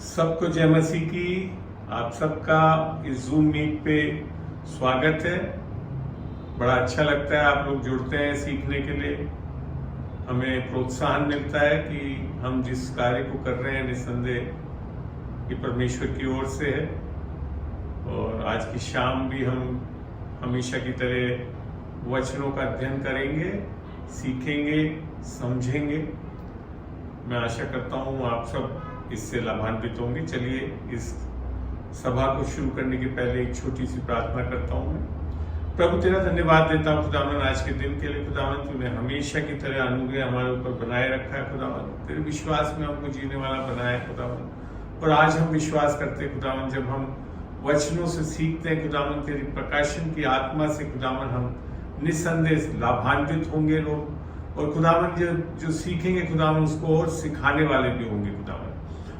सबको जय मसीह की। आप सबका इस जूम मीट पे स्वागत है। बड़ा अच्छा लगता है आप लोग जुड़ते हैं सीखने के लिए। हमें प्रोत्साहन मिलता है कि हम जिस कार्य को कर रहे हैं निस्संदेह ये परमेश्वर की ओर से है। और आज की शाम भी हम हमेशा की तरह वचनों का अध्ययन करेंगे, सीखेंगे, समझेंगे। मैं आशा करता हूँ आप सब इससे लाभान्वित होंगे। चलिए इस सभा को शुरू करने के पहले एक छोटी सी प्रार्थना करता हूँ। मैं प्रभु तेरा धन्यवाद देता हूँ खुदावन आज के दिन के लिए। खुदावन तूने हमेशा की तरह अनुग्रह हमारे ऊपर बनाए रखा है खुदावन। तेरे विश्वास में हमको जीने वाला बनाया है खुदावन। और आज हम विश्वास करते हैं खुदावन, जब हम वचनों से सीखते हैं खुदावन, तेरी प्रकाशन की आत्मा से खुदावन हम निस्संदेह लाभान्वित होंगे लोग। और खुदावन जो सीखेंगे खुदावन उसको और सिखाने वाले भी होंगे खुदावन।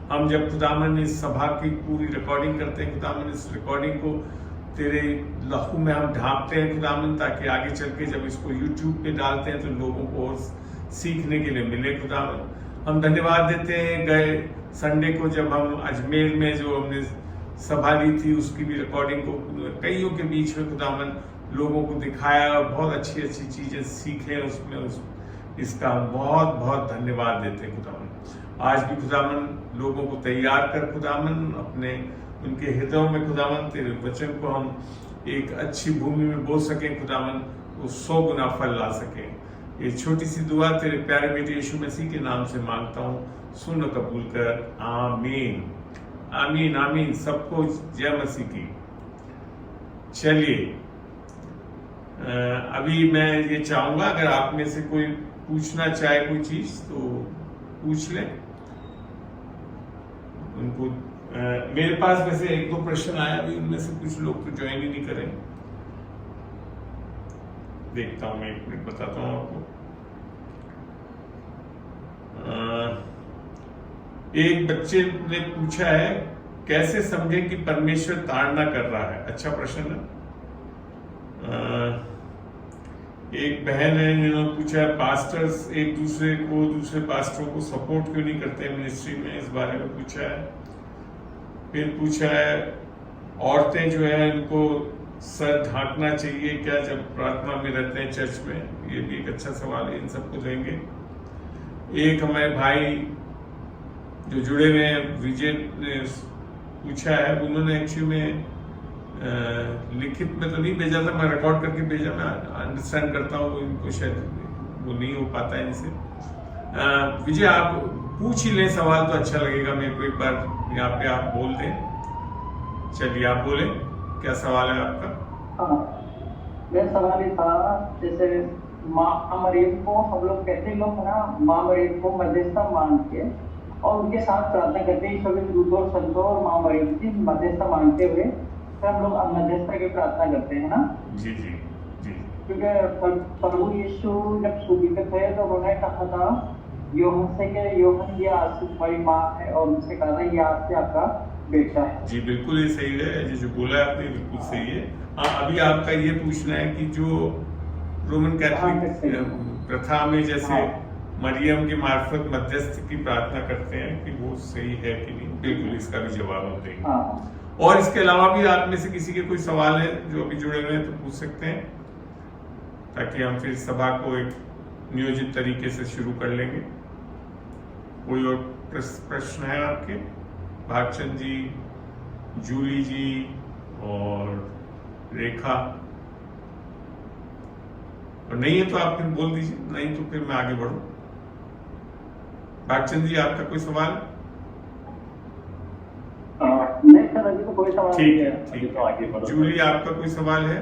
हम जब खुदावन इस सभा की पूरी रिकॉर्डिंग करते हैं खुदावन, इस रिकॉर्डिंग को तेरे लहू में हम ढांपते हैं खुदावन, ताकि आगे चल के जब इसको यूट्यूब पे डालते हैं तो लोगों को और सीखने के लिए मिले खुदावन। हम धन्यवाद देते हैं गए संडे को जब हम अजमेर में जो हमने सभा ली थी उसकी भी रिकॉर्डिंग को कईयों के बीच में खुदावन लोगों को दिखाया और बहुत अच्छी अच्छी चीजें सीखे उसमें। इसका बहुत बहुत धन्यवाद देते हैं खुदावन। आज भी खुदावन लोगों को तैयार कर खुदावन, अपने उनके हृदयों में खुदावन तेरे वचन को हम एक अच्छी भूमि में बो सकें खुदावन, वो 100 गुना फल ला सकें। ये छोटी सी दुआ तेरे प्यारे बेटे यीशु मसीह के नाम से मांगता हूँ, सुन और कबूल कर। आमीन आमीन आमीन। सबको जय मसीह की। चलिए अभी मैं ये चाहूंगा अगर आप में से कोई पूछना चाहे कोई चीज तो पूछ लें उनको। मेरे पास वैसे 1-2 प्रश्न आया अभी, उनमें से कुछ लोग तो ज्वाइन ही नहीं करें। देखता हूं मैं, 1 मिनट बताता हूं आपको। एक बच्चे ने पूछा है कैसे समझे कि परमेश्वर ताड़ना कर रहा है। अच्छा प्रश्न है। एक बहन है जिन्होंने पूछा है पास्टर्स एक दूसरे को दूसरे पास्टरों को सपोर्ट क्यों नहीं करते मिनिस्ट्री में, इस बारे में पूछा है। फिर पूछा है औरतें जो है उनको सर ढांकना चाहिए क्या जब प्रार्थना में रहते हैं चर्च में, ये भी एक अच्छा सवाल है, इन सबको लेंगे। एक हमारे भाई जो जुड़े हुए हैं विजय ने पूछा है, उन्होंने एक्चुअली में लिखित में तो नहीं भेजा था, मैं रिकॉर्ड करके भेजा। मैं अंडरस्टैंड करता हूँ इनको शायद वो नहीं हो पाता है इनसे। विजय आप पूछ ही लें सवाल तो अच्छा लगेगा मेरे को, एक बार यहाँ पे आप बोल दें। चलिए आप बोले, क्या सवाल है आपका? हाँ, मेरा सवाल ये था, जैसे माँ मरियम को हम लोग कहते लोग है ना, माँ मरियम को मध्यस्थता मान के और उनके साथ प्रार्थना करते हैं, सभी दूतों और संतों और माँ मरियम की मध्यस्थता मानते हुए फिर हम लोग मध्यस्थता की प्रार्थना करते हैं ना। जी जी जी। क्योंकि प्रभु यीशु जब सूबीते थे तो उन्होंने कहा था योहन से कि योहन ये आज से तुम्हारी माँ है, और उनसे कहा था ये आज से आपका बेटा है। जी बिल्कुल ये सही है, जो बोला है आपने बिल्कुल सही है। हाँ, अभी आपका ये पूछना है कि जो रोमन कैथोलिक प्रथा में जैसे मरियम के मार्फत मध्यस्थ की प्रार्थना करते हैं कि वो सही है कि नहीं, बिल्कुल इसका भी जवाब हम देंगे। और इसके अलावा भी आप में से किसी के कोई सवाल है जो अभी जुड़े हुए हैं तो पूछ सकते हैं, ताकि हम फिर सभा को एक नियोजित तरीके से शुरू कर लेंगे। कोई और प्रश्न है आपके? भागचंद जी, जूली जी और रेखा, और नहीं है तो आप फिर बोल दीजिए, नहीं तो फिर मैं आगे बढ़ूं। भागचंद जी आपका कोई सवाल? नहीं सर, अभी तो कोई सवाल नहीं है। ठीक है। जूली आपका कोई सवाल है?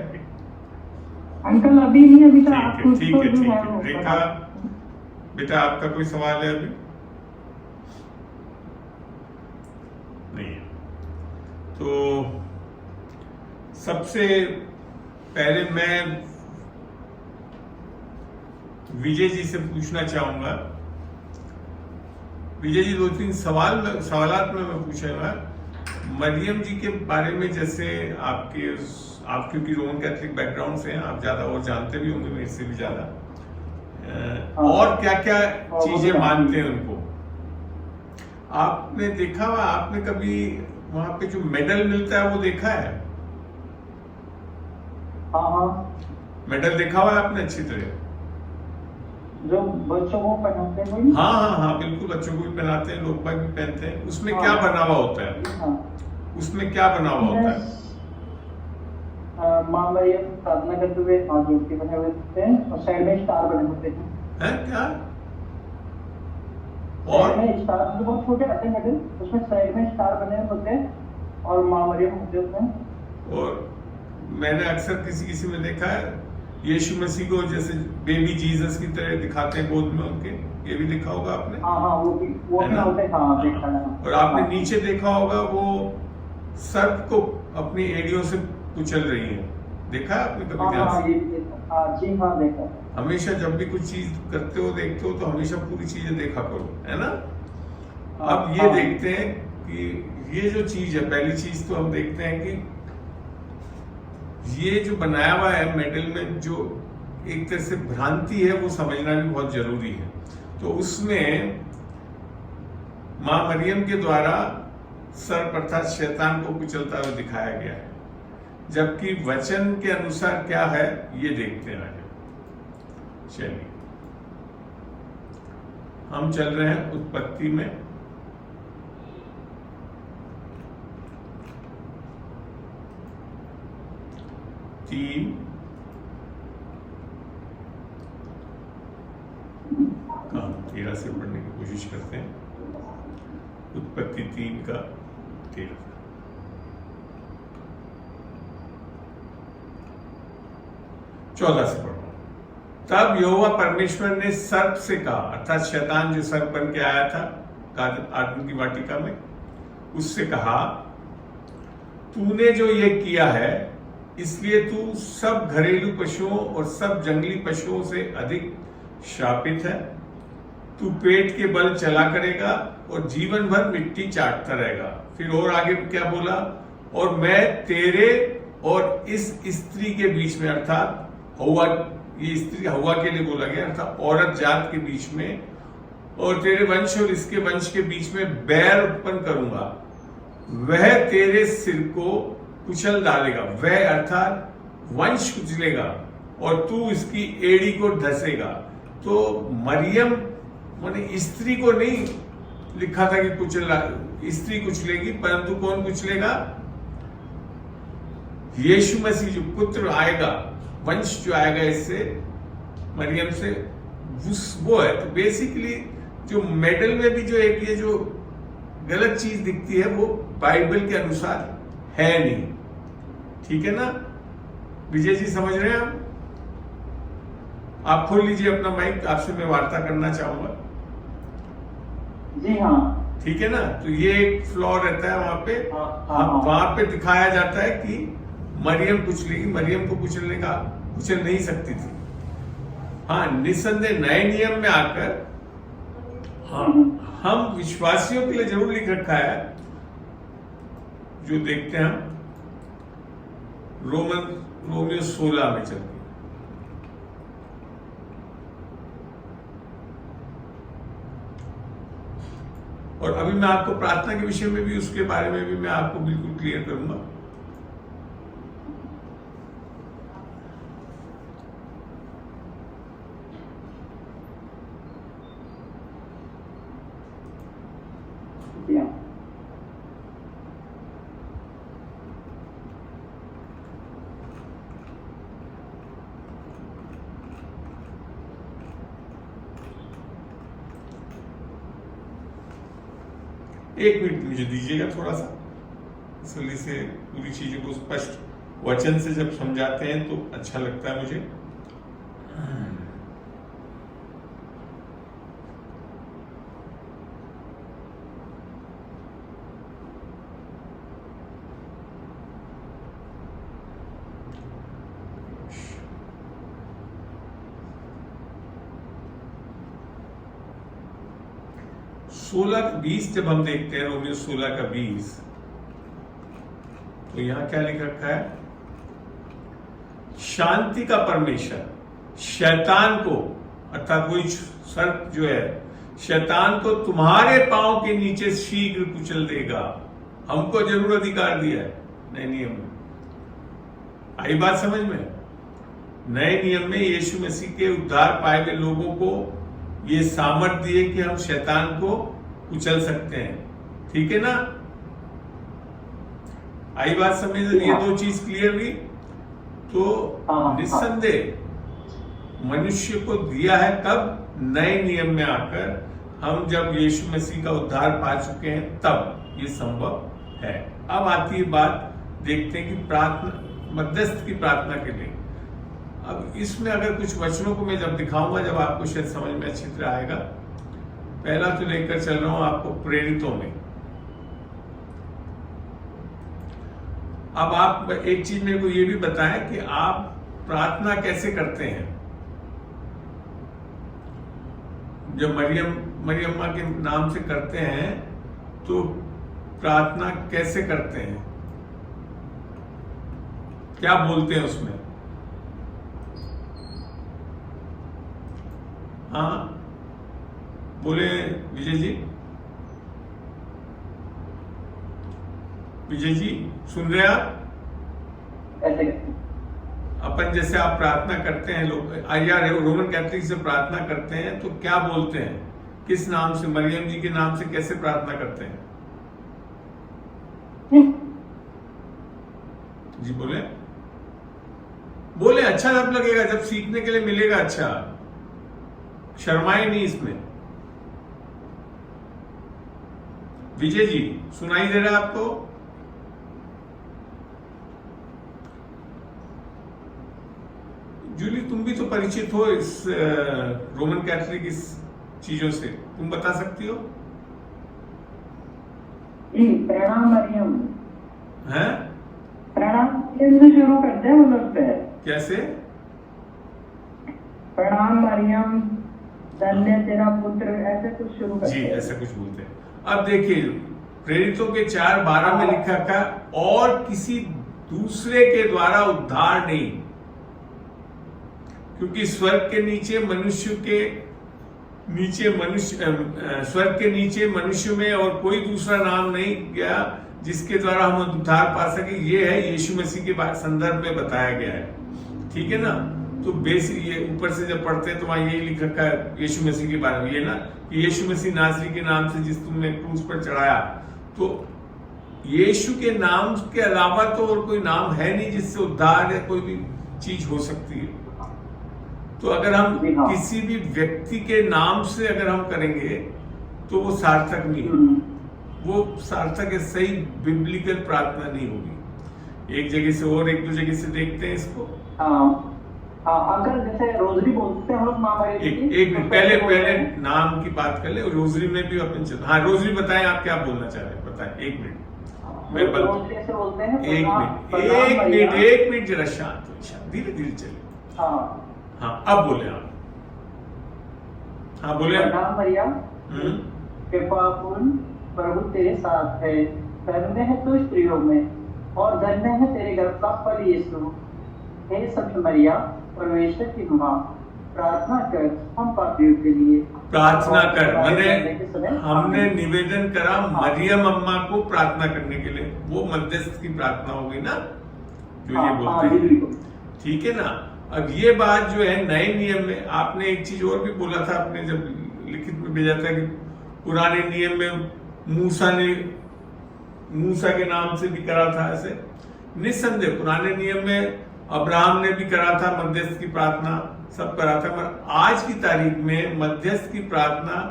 अंकल अभी नहीं, अभी तो आप ठीक है। रेखा बेटा आपका कोई सवाल है अभी? नहीं है। तो सबसे पहले मैं विजय जी से पूछना चाहूंगा। विजय जी 2-3 सवालात में मैं पूछूंगा मरियम जी के बारे में। जैसे आप क्योंकि रोमन कैथोलिक बैकग्राउंड से हैं, आप ज्यादा और जानते भी होंगे मेरे से भी ज्यादा। और क्या क्या चीजें मानते हैं उनको, आपने देखा हुआ, आपने कभी वहां पे जो मेडल मिलता है वो देखा है? हाँ हाँ, मेडल देखा हुआ है आपने अच्छी तरह? जो बच्चों को पहनाते हैं वही? हाँ हाँ हाँ, बिल्कुल, बच्चों को भी पहनाते हैं, लोग बाग भी पहनते हैं। उसमें हाँ। क्या बना हुआ होता है? हाँ, उसमें क्या बना हुआ होता है? माँ मरियम प्रार्थना करते हुए हाथ जोड़ के बने हुए होते हैं और साइड में स्टार बने होते हैं। है क्या? और और में स्टार जो बहुत छोटे रहते हैं मेडल, उसमें साइड में स्टार बने होते हैं और माँ मरियम होते हैं। और मैंने अक्सर किसी किसी में देखा है यीशु मसीह को जैसे बेबी जीसस की तरह दिखाते हैं गोद में उनके, ये भी देखा होगा आपने? हाँ हाँ, वो भी है ना? होते हैं। हाँ, देखा है। और आपने नीचे देखा होगा वो सर्प को अपनी एड़ियों से कुचल रही है, देखा है आपने कभी हाँ ध्यान हाँ, से? ये देखा। हाँ जी, हाँ देखा है। हमेशा जब भी कुछ चीज करते हो देखते हो तो हमेशा पूरी चीजें देखा करो, है ना? अब ये हाँ। देखते हैं कि ये जो चीज है, पहली चीज तो हम देखते हैं कि ये जो बनाया हुआ है मेडल में, जो एक तरह से भ्रांति है, वो समझना भी बहुत जरूरी है। तो उसमें मां मरियम के द्वारा सर्प अर्थात शैतान को कुचलता हुआ दिखाया गया है, जबकि वचन के अनुसार क्या है ये देखते हैं आगे। चलिए, हम चल रहे हैं उत्पत्ति में। तीन काम 13 से पढ़ने की कोशिश करते हैं। उत्पत्ति 3 का 13। चौदह से पढ़ो। तब यहोवा परमेश्वर ने सर्प से कहा, अर्थात शैतान जो सर्प बन के आया था आदम की वाटिका में, उससे कहा, तूने जो ये किया है इसलिए तू सब घरेलू पशुओं और सब जंगली पशुओं से अधिक शापित है। तू पेट के बल चला करेगा और जीवन भर मिट्टी चाटता रहेगा। फिर और आगे क्या बोला, और मैं तेरे और इस स्त्री के बीच में, अर्थात हव्वा, ये स्त्री हव्वा के लिए बोला गया, अर्थात औरत जात के बीच में, और तेरे वंश और इसके वंश के बीच में बैर उत्पन्न करूंगा। वह तेरे सिर को कुचल डालेगा, वह अर्थात वंश कुचलेगा, और तू इसकी एड़ी को धसेगा। तो मरियम माने स्त्री को नहीं लिखा था कि स्त्री कुचलेगी, परंतु कौन कुचलेगा? यीशु मसीह जो पुत्र आएगा, वंश जो आएगा इससे, मरियम से, वो है। तो बेसिकली जो मेडल में भी जो एक ये जो गलत चीज दिखती है वो बाइबल के अनुसार है नहीं। ठीक है ना विजय जी, समझ रहे हैं आप खोल लीजिए अपना माइक, आपसे मैं वार्ता करना चाहूंगा। जी हाँ, ठीक है ना? तो ये एक फ्लॉ रहता है वहां पे। हाँ। वहां पे दिखाया जाता है कि मरियम कुचलेगी, मरियम को कुचल नहीं सकती थी। हाँ, निस्संदेह नए नियम में आकर हाँ, हम विश्वासियों के लिए जरूर लिख रखा है, जो देखते हैं हम रोमियो 16 में चलते। और अभी मैं आपको प्रार्थना के विषय में भी, उसके बारे में भी मैं आपको बिल्कुल क्लियर करूंगा। एक मिनट मुझे दीजिएगा थोड़ा सा, इसलिए से पूरी चीजों को स्पष्ट वचन से जब समझाते हैं तो अच्छा लगता है मुझे। सोलह का 20 जब हम देखते हैं, रोमियो 16 का 20, तो यहां क्या लिख रखा है? शांति का परमेश्वर शैतान को, अर्थात वही सर्प जो है, शैतान को तुम्हारे पांव के नीचे शीघ्र कुचल देगा। हमको जरूर अधिकार दिया है नए नियम में। आई बात समझ में? नए नियम में यीशु मसीह के उद्धार पाए हुए लोगों को ये सामर्थ्य दिए कि हम शैतान को कुचल सकते हैं। ठीक है ना? आई बात समझ? ये दो चीज क्लियर हुई। तो निस्संदेह मनुष्य को दिया है कब? नए नियम में आकर, हम जब यीशु मसीह का उद्धार पा चुके हैं तब ये संभव है। अब आती है बात, देखते हैं कि प्रार्थना, मध्यस्थ की प्रार्थना के लिए। अब इसमें अगर कुछ वचनों को मैं जब दिखाऊंगा, जब आपको शायद समझ में अच्छी तरह आएगा। पहला तो लेकर चल रहा हूं आपको प्रेरितों में। अब आप एक चीज मेरे को ये भी बताएं कि आप प्रार्थना कैसे करते हैं। जब मरियम्मा के नाम से करते हैं तो प्रार्थना कैसे करते हैं, क्या बोलते हैं उसमें? हाँ बोले विजय जी। विजय जी सुन रहे हैं आप? अपन जैसे आप प्रार्थना करते हैं, लोग या रोमन कैथोलिक से प्रार्थना करते हैं तो क्या बोलते हैं? किस नाम से? मरियम जी के नाम से कैसे प्रार्थना करते हैं? जी बोले बोले। अच्छा सब लगेगा, जब सीखने के लिए मिलेगा। अच्छा, शर्माए नहीं इसमें। विजय जी सुनाई दे रहा है आपको? जूली तुम भी तो परिचित हो इस रोमन कैथोलिक इस चीजों से, तुम बता सकती हो? प्रणाम मरियम है? प्रणाम मरियम से शुरू करते हैं वो लोग। कैसे? प्रणाम मरियम, धन्य तेरा पुत्र, ऐसे कुछ शुरू करते जी, हैं। ऐसा कुछ बोलते हैं। अब देखिए प्रेरितों के 4:12 में लिखा था, और किसी दूसरे के द्वारा उद्धार नहीं, क्योंकि स्वर्ग के नीचे मनुष्य में और कोई दूसरा नाम नहीं गया जिसके द्वारा हम उद्धार पा सके। ये है यीशु मसीह के संदर्भ में बताया गया है। ठीक है ना? तो बेसिक ये ऊपर से जब पढ़ते हैं तो वहां यही लिख रखा है यीशु मसीह के बारे में, ये ना कि यीशु मसीह नासरी के नाम से जिस तुमने क्रूस पर चढ़ाया। तो यीशु के नाम के अलावा तो और कोई नाम है नहीं जिससे उद्धार या कोई भी चीज हो सकती है। तो अगर हम किसी भी व्यक्ति के नाम से अगर हम करेंगे तो वो सार्थक नहीं होगी, वो सार्थक है, सही बिब्लिकल प्रार्थना नहीं होगी। एक जगह से और एक दो जगह से देखते हैं इसको। अंकल जैसे रोजरी बोलते हैं हम लोग, माँ एक मिनट पहले नाम की बात कर ले। रोजरी में भी अपन चल। हाँ रोजरी बताएं, आप क्या बोलना चाह रहे हैं बताएं। एक मिनट एक मिनट जरा शांत धीरे धीरे चलिए। हाँ अब बोले आप। हाँ बोले। प्रणाम मरियम, कृपापूर्ण प्रभु तेरे साथ है, धन्य है तू स्त्रियों में और धन्य है तेरे गर्भ का फल यीशु। हे सत्य मरिया, परमेश्वर की माँ, प्रार्थना कर हम पापियों के लिए। प्रार्थना कर मैंने हमने निवेदन करा मरियम अम्मा को प्रार्थना करने के लिए, वो मध्यस्थ की प्रार्थना हो गई ना जो ये बोलते हैं। ठीक है ना? अब ये बात जो है नए नियम में, आपने एक चीज और भी बोला था, आपने जब लिखित में भेजा था कि पुराने नियम में मूसा के नाम से भी करा था। ऐसे निस्संदेह पुराने नियम में अब्राहम ने भी करा था मध्यस्थ की प्रार्थना, सब करा था। पर आज की तारीख में मध्यस्थ की प्रार्थना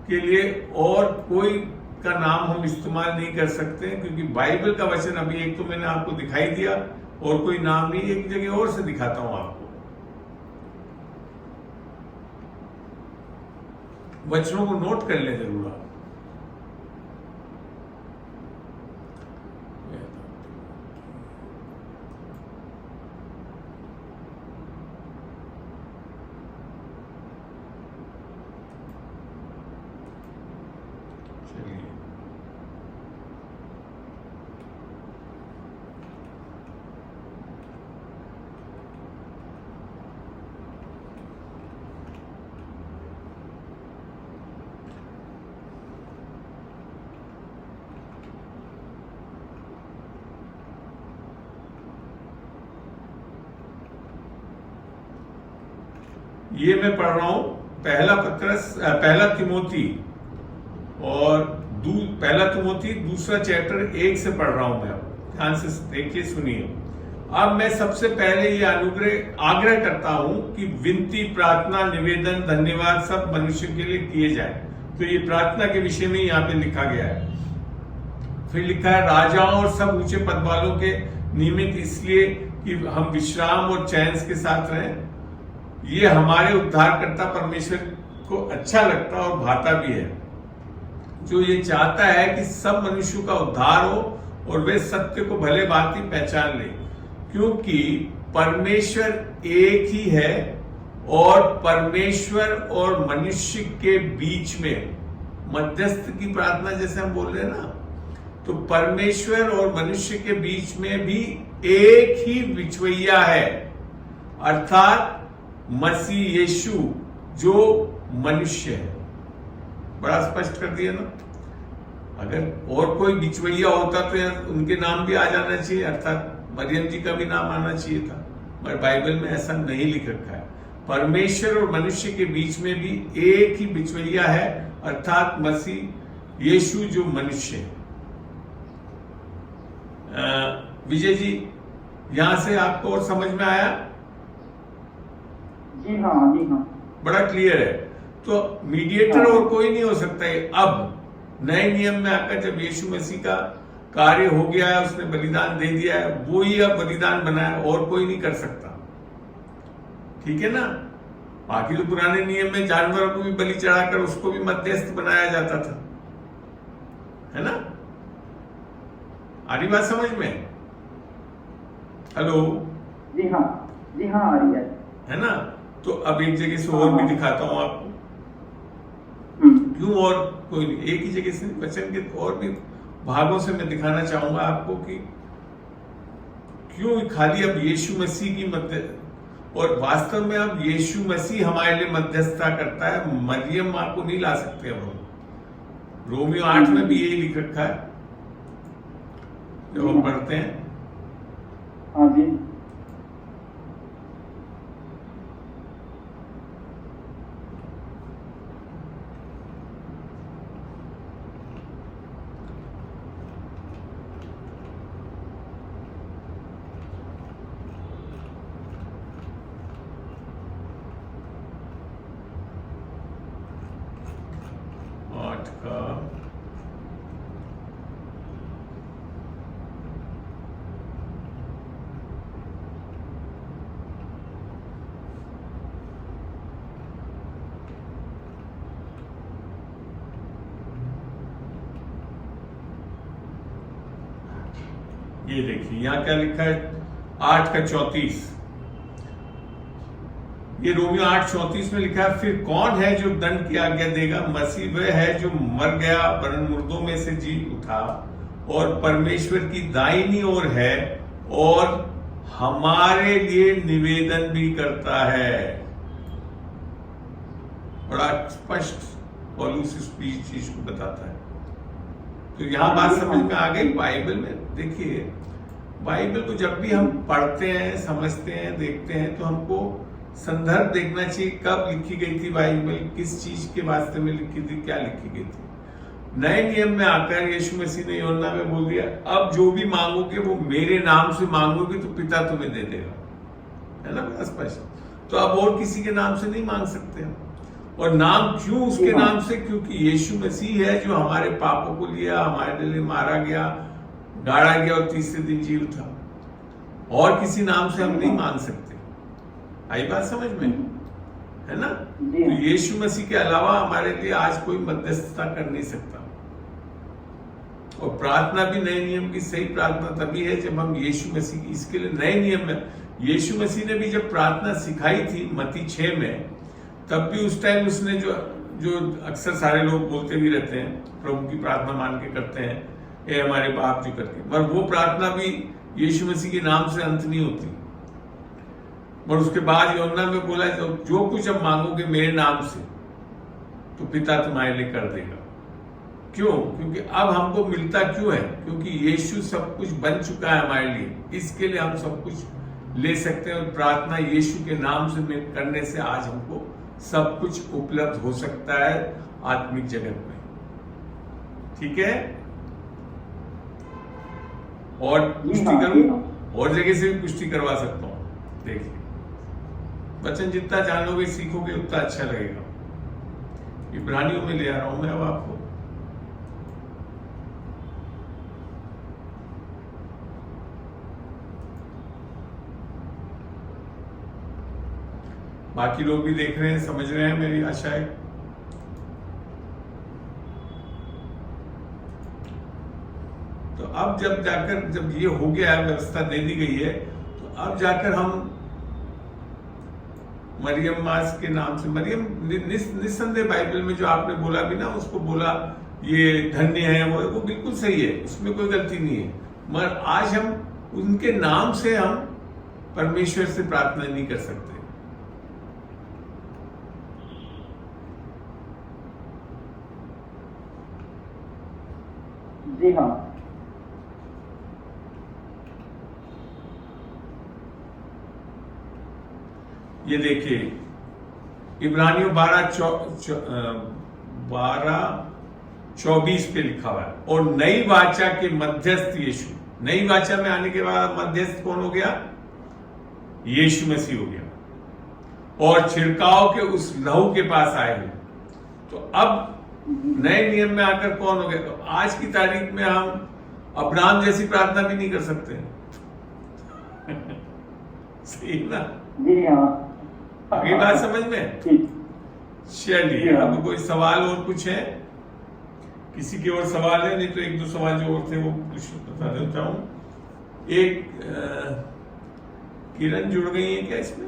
के लिए और कोई का नाम हम इस्तेमाल नहीं कर सकते, क्योंकि बाइबल का वचन अभी एक तो मैंने आपको दिखाई दिया और कोई नाम नहीं। एक जगह और से दिखाता हूं आपको, वचनों को नोट कर ले जरूर आप। ये मैं पढ़ रहा हूं पहला तिमोथी और पहला तिमोथी दूसरा चैप्टर 1 से पढ़ रहा हूं मैं। ध्यान से देखिए, सुनिए। अब मैं सबसे पहले ये आग्रह करता हूं कि विनती, प्रार्थना, निवेदन, धन्यवाद सब मनुष्य के लिए किए जाए। तो ये प्रार्थना के विषय में यहाँ पे लिखा गया है। फिर लिखा है राजाओं और सब ऊंचे पद वालों के निमित्त, इसलिए कि हम विश्राम और चैन के साथ रहें। ये हमारे उद्धारकर्ता परमेश्वर को अच्छा लगता और भाता भी है, जो ये चाहता है कि सब मनुष्यों का उद्धार हो और वे सत्य को भले भांति पहचान ले, क्योंकि परमेश्वर एक ही है और परमेश्वर और मनुष्य के बीच में मध्यस्थ की प्रार्थना, जैसे हम बोल रहे हैं ना, तो परमेश्वर और मनुष्य के बीच में भी एक ही बिचवैया है, अर्थात मसीह यीशु जो मनुष्य है। बड़ा स्पष्ट कर दिया ना। अगर और कोई बिचवैया होता तो उनके नाम भी आ जाना चाहिए, अर्थात मरियम जी का भी नाम आना चाहिए था, पर बाइबल में ऐसा नहीं लिख रखा है। परमेश्वर और मनुष्य के बीच में भी एक ही बिचवैया है, अर्थात मसीह यीशु जो मनुष्य है। विजय जी, यहां से आपको और समझ में आया? जी हाँ, जी हाँ, बड़ा क्लियर है। तो मीडिएटर और कोई नहीं हो सकता है। अब नए नियम में आकर जब यीशु मसीह का कार्य हो गया है, उसने बलिदान दे दिया है, वो ही अब बलिदान बना है, और कोई नहीं कर सकता। ठीक है ना। बाकी तो पुराने नियम में जानवरों को भी बलि चढ़ाकर उसको भी मध्यस्थ बनाया जाता था, है ना। आ रही बात समझ में? हेलो? जी हाँ, जी हाँ, आ रही है ना। तो अब एक जगह से और भी दिखाता हूं आपको। क्यों? और कोई नहीं, एक ही जगह से वचन के और भी भागों से मैं दिखाना चाहूंगा आपको कि क्यों खाली अब यीशु मसीह की मध्य, और वास्तव में अब यीशु मसीह हमारे लिए मध्यस्थता करता है, मरियम मां को नहीं ला सकते अब हम। रोमियो 8 में भी यही लिख रखा है जो हम पढ़ते हैं। हाँ जी। ये देखिए यहां क्या लिखा है, 8:34। ये रोमियो 8:34 में लिखा है, फिर कौन है जो दंड की आज्ञा देगा? मसीह वह है जो मर गया, वरन मुर्दों में से जी उठा और परमेश्वर की दाहिनी ओर है और हमारे लिए निवेदन भी करता है। बड़ा स्पष्ट पौलुस इस चीज को बताता है। तो यहां बात समझ में आ गई। बाइबल में देखिए, बाइबल को जब भी हम पढ़ते हैं, समझते हैं, देखते हैं, तो हमको संदर्भ देखना चाहिए, कब लिखी गई थी बाइबल, किस चीज के वास्ते में लिखी थी, क्या लिखी गई थी। नए नियम में आकर यीशु मसीह ने यूहन्ना में बोल दिया, अब जो भी मांगोगे वो मेरे नाम से मांगोगे तो पिता तुम्हें दे देगा, है ना, स्पष्ट। तो अब और किसी के नाम से नहीं मांग सकते हम। और नाम क्यों उसके नाम से? क्योंकि यीशु मसीह है जो हमारे पापों को लिया, हमारे लिए मारा गया, गाड़ा गया और तीसरे दिन जी उठा। और किसी नाम से हम नहीं मांग सकते। आई बात समझ में, है ना। तो यीशु मसीह के अलावा हमारे लिए आज कोई मध्यस्थता कर नहीं सकता। और प्रार्थना भी नए नियम की सही प्रार्थना तभी है जब हम यीशु मसीह की, इसके लिए नए नियम में यीशु मसीह ने भी जब प्रार्थना सिखाई थी मत्ती 6 में, तब भी उस टाइम उसने जो अक्सर सारे लोग बोलते भी रहते हैं, प्रभु की प्रार्थना मान के करते हैं, ए हमारे बाप जो करके, पर वो प्रार्थना भी यीशु मसीह के नाम से अंत नहीं होती। और उसके बाद यूहन्ना में बोला, जो कुछ अब मांगोगे मेरे नाम से तो पिता तुम्हारे लिए कर देगा। क्यों? क्योंकि अब हमको मिलता क्यों है? क्योंकि यीशु सब कुछ बन चुका है हमारे लिए, इसके लिए हम सब कुछ ले सकते हैं और प्रार्थना यीशु के नाम से में करने से आज हमको सब कुछ उपलब्ध हो सकता है आत्मिक जगत में। ठीक है, और पुष्टि करूं, और जगह से भी पुष्टि करवा सकता हूं। देखिए, वचन जितना जानोगे सीखोगे उतना अच्छा लगेगा। इब्रानियों में ले आ रहा हूं मैं अब आपको। बाकी लोग भी देख रहे हैं, समझ रहे हैं, मेरी आशा है। तो अब जब ये हो गया है, व्यवस्था दे दी गई है, तो अब जाकर हम मरियम मास के नाम से, मरियम निस्संदेह बाइबल में जो आपने बोला भी ना, उसको बोला ये धन्य है, वो बिल्कुल सही है, उसमें कोई गलती नहीं है। मगर आज हम उनके नाम से हम परमेश्वर से प्रार्थना नहीं कर सकते। जी हाँ, ये देखिए, इब्रानियों 12:24 पे लिखा हुआ है, और नई वाचा के मध्यस्थ यीशु। नई वाचा में आने के बाद मध्यस्थ कौन हो गया? यीशु मसीह हो गया, और छिड़काव के उस लहू के पास आए हुए। तो अब नए नियम में आकर कौन हो गया? तो आज की तारीख में हम अब्राहम जैसी प्रार्थना भी नहीं कर सकते। सही ना? जी हाँ, ये बात समझ में? चलिए, अब कोई सवाल और कुछ है? किसी की और सवाल है? नहीं तो एक दो सवाल जो और थे वो कुछ बता देता हूं। एक किरण जुड़ गई है क्या इसमें?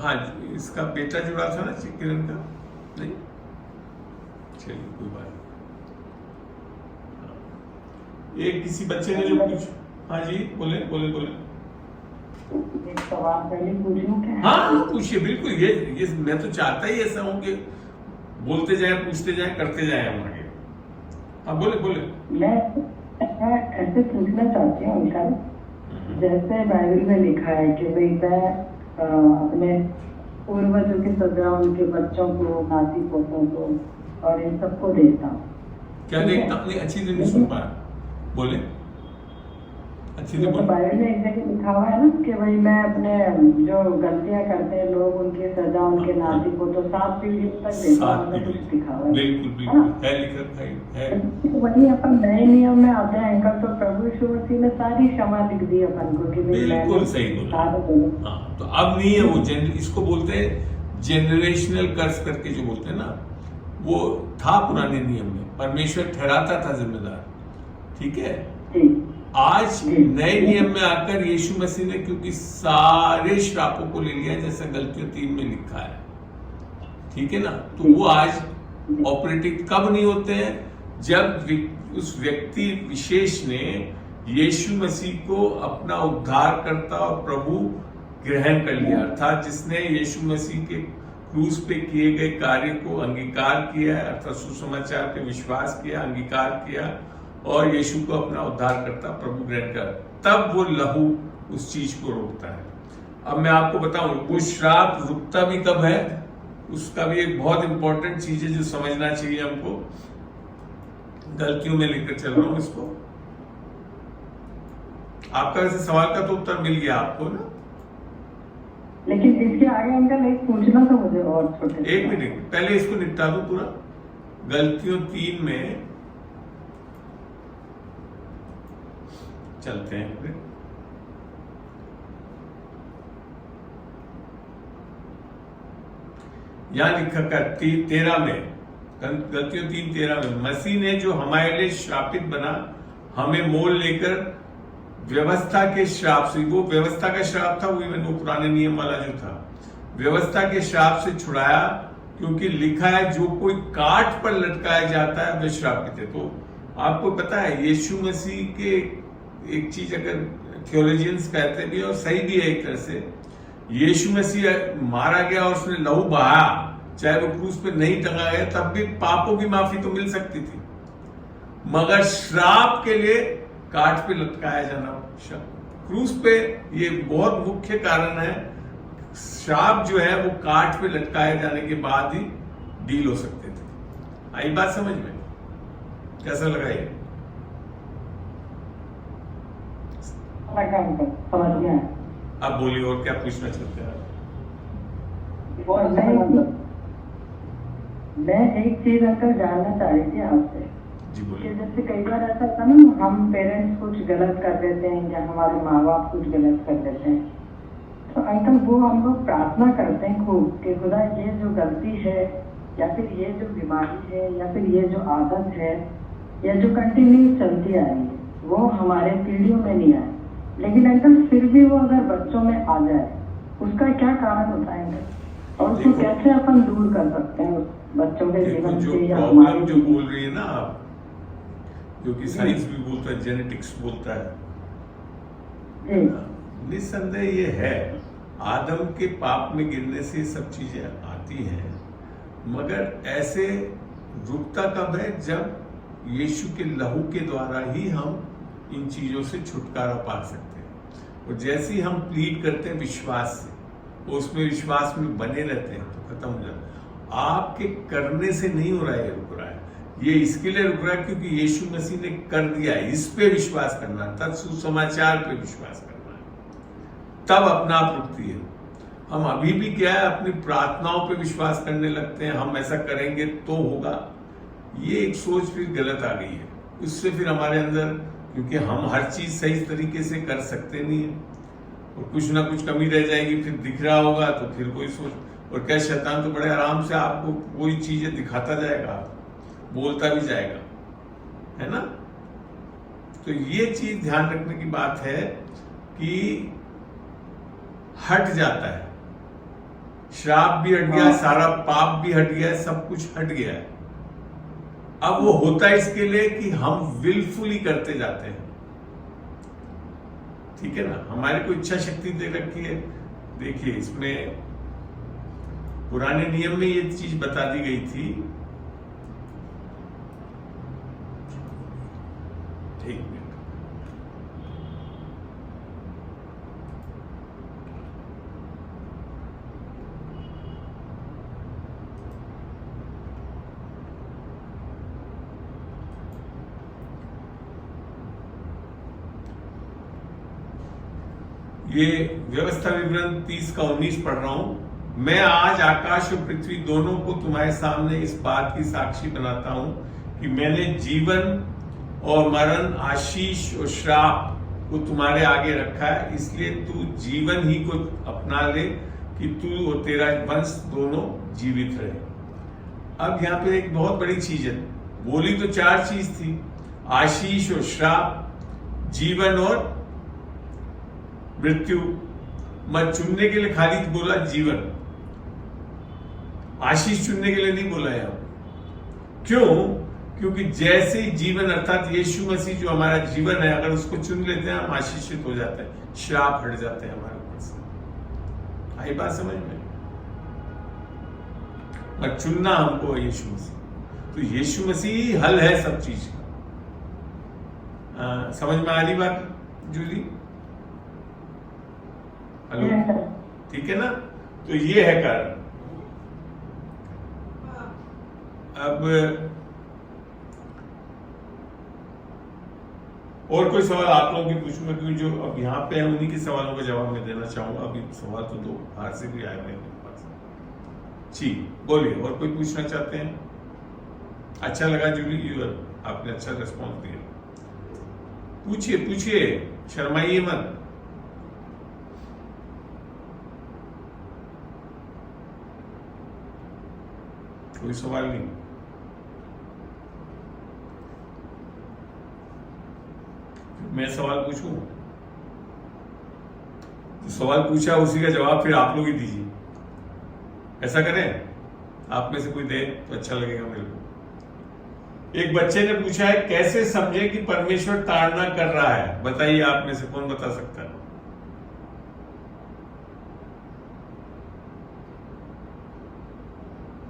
हाँ, इसका बेटा जुड़ा था ना किरण का? नहीं, चलिए कोई बात नहीं। एक किसी बच्चे ने जो पूछ, हाँ जी, बोले। एक सवाल पहले पूछूं क्या? हाँ पूछिए, बिल्कुल। ये मैं तो चाहता ही ऐसा हूं कि बोलते जाए, पूछते जाए, करते जाए हम आगे। हाँ बोले। मैं ऐसे पूछना चाहती हूँ अंकल, जैसे बाइबल में लिखा है कि भाई मैं अपने पूर्वजों की सजा उनके बच्चों को, नाती पोतों को और इन सबको देता हूँ। क्या देखता? नहीं, अच्छी से नहीं सुन पाया, बोले अच्छी से बोले। बाइबल में एक जगह लिखा हुआ है ना कि भाई मैं अपने जो गलतियां करते हैं लोग, उनकी सजा उनके नाती को तो 7 पीढ़ी तक देता हूँ, कुछ लिखा हुआ है। बिल्कुल है, लिखा है। वही अपन नए नियम में आते हैं अंकल, तो प्रभु यीशु मसीह ने सारी क्षमा लिख दी अपन को कि बिल्कुल सही बोला। हाँ, तो अब नहीं है वो इसको बोलते हैं जेनरेशनल कर्स करके जो बोलते हैं ना, वो था पुराने नियम में, परमेश्वर ठहराता था जिम्मेदार। ठीक है, आज नए नियम में आकर यीशु मसीह ने क्योंकि सारे श्रापों को ले लिया, जैसा गलतियों 3 में लिखा है, ठीक है ना, तो वो आज ऑपरेटिव कब नहीं होते हैं? जब उस व्यक्ति विशेष ने यीशु मसीह को अपना उद्धारकर्ता और प्रभु ग्रहण कर लिया, अर्थात जिसने यीशु मसीह के क्रूस पे किए गए कार्य को अंगीकार किया, अर्थात सुसमाचार पे विश्वास किया, अंगीकार किया और यीशु को अपना उद्धारकर्ता प्रभु ग्रहण कर, तब वो लहू उस चीज को रोकता है। अब मैं आपको बताऊं वो श्राप रुकता भी कब है, उसका भी एक बहुत इंपॉर्टेंट चीज है जो समझना चाहिए हमको। गलतियों में लेकर चल रहा हूं इसको। आपका वैसे सवाल का तो उत्तर मिल गया आपको ना, लेकिन इसके आगे अंकल एक पूछना था मुझे और छोटे। एक मिनट, पहले इसको निपटा दो पूरा। गलतियों 3 में चलते हैं फिर। यहां लिखा कर 13 में, गलतियों 3:13 में, मसीह ने जो हमारे लिए श्रापित बना, हमें मोल लेकर व्यवस्था के श्राप से, वो व्यवस्था का श्राप था, वो पुराने नियम वाला जो था, व्यवस्था के श्राप से छुड़ाया, क्योंकि लिखा है जो कोई काठ पर लटकाया जाता है वह श्रापित है। तो आपको पता है यीशु मसीह के एक चीज अगर थियोलॉजियंस कहते भी और सही भी है एक तरह से, यीशु मसीह मारा गया और उसने लहू बहाया, चाहे वो क्रूस पे नहीं टंगा गया, तब भी पापों की माफी तो मिल सकती थी, मगर श्राप के लिए काठ पे लटकाया जाना, क्रूस पे, ये बहुत मुख्य कारण है। श्राप जो है वो काठ पे लटकाए जाने के बाद ही डील हो सकते थे। आई बात समझ में? कैसा लगा ये? समझ गया। अब बोलिए और क्या पूछना चाहते हैं? और मतलब मैं एक चीज अंकल जानना चाह रही थी आपसे जी कि बोलिए। जैसे कई बार ऐसा होता है ना, हम पेरेंट्स कुछ गलत कर देते हैं या हमारे माँ बाप कुछ गलत कर देते हैं, तो अंकल वो हम लोग प्रार्थना करते हैं खूब कि खुदा ये जो गलती है या फिर ये जो बीमारी है या फिर ये जो आदत है या जो कंटिन्यू चलती आ रही है वो हमारे पीढ़ियों में नहीं आए, लेकिन अंकल फिर भी वो अगर बच्चों में आ जाए, उसका क्या कारण होता है अंकल? और उसको देखो, कैसे अपन दूर कर सकते हैं उस बच्चों के देखो जीवन जो से या प्रॉब्लम हमारे जो बोल रही है ना आप, जो कि साइंस भी बोलता है, जेनेटिक्स बोलता है, जी निस्संदेह ये है, आदम के पाप में गिरने से सब चीजें आती हैं, मगर ऐसे रुकता कब है? जब यीशु के लहू के द्वारा ही हम इन चीजों से छुटकारा पा सकते हैं। और जैसे ही हम प्लीड करते हैं विश्वास से, उसमें विश्वास में बने रहते हैं, तो खत्म हो जाता है। आपके करने से नहीं हो रहा है, रुक रहा है, ये इसके लिए रुक रहा है क्योंकि यीशु मसीह ने कर दिया है। इस पे विश्वास करना, तब सुसमाचार पे विश्वास करना है, तब अपना आप रुकती है। हम अभी भी क्या है, अपनी प्रार्थनाओं पे विश्वास करने लगते हैं, हम ऐसा करेंगे तो होगा। ये एक सोच फिर गलत आ गई है। उससे फिर हमारे अंदर, क्योंकि हम हर चीज सही तरीके से कर सकते नहीं है, और कुछ ना कुछ कमी रह जाएगी, फिर दिख रहा होगा तो फिर कोई सोच, और क्या शैतान तो बड़े आराम से आपको कोई चीजें दिखाता जाएगा, बोलता भी जाएगा, है ना? तो ये चीज ध्यान रखने की बात है कि हट जाता है, श्राप भी हट गया, सारा पाप भी हट गया, सब कुछ हट गया है। अब वो होता है इसके लिए कि हम विलफुली करते जाते हैं, ठीक है ना? हमारे को इच्छा शक्ति दे रखी है। देखिए, इसमें पुराने नियम में ये चीज बता दी गई थी, ठीक है, ये व्यवस्था विवरण 30 का 19 पढ़ रहा हूं। मैं आज आकाश और पृथ्वी दोनों को तुम्हारे सामने इस बात की साक्षी बनाता हूं कि मैंने जीवन और मरण, आशीष और श्राप को तुम्हारे आगे रखा है, इसलिए तू जीवन ही को अपना ले कि तू और तेरा वंश दोनों जीवित रहे। अब यहाँ पे एक बहुत बड़ी चीज है, बोली तो 4 चीज थी, आशीष और श्राप, जीवन और मृत्यु। मत चुनने के लिए खाली बोला जीवन, आशीष चुनने के लिए नहीं बोला है। क्यों? क्योंकि जैसे ही जीवन अर्थात यीशु मसीह जो हमारा जीवन है, अगर उसको चुन लेते हैं हम आशीषित हो जाते हैं, श्राप हट जाते हैं हमारे ऊपर से। आई बात समझ में? और चुनना हमको है यीशु मसीह, तो यीशु मसीह हल है सब चीज का। समझ में आ रही बात जूली? हेलो, ठीक है ना? तो ये है कारण। अब और कोई सवाल आप लोगों की पूछूंगा, क्योंकि जो अब यहाँ पे है उन्हीं के सवालों का जवाब मैं देना चाहूंगा। अभी सवाल तो 2 बाहर से भी आए हुए हैं मेरे पास। जी बोलिए, और कोई पूछना चाहते हैं? अच्छा लगा जूली, आपने अच्छा रिस्पॉन्स दिया। पूछिए पूछिए, शर्माइए मत। कोई सवाल नहीं? मैं सवाल पूछूं? तो सवाल पूछा उसी का जवाब फिर आप लोग ही दीजिए। ऐसा करें, आप में से कोई दे तो अच्छा लगेगा मेरे को। एक बच्चे ने पूछा है, कैसे समझे कि परमेश्वर ताड़ना कर रहा है? बताइए, आप में से कौन बता सकता है?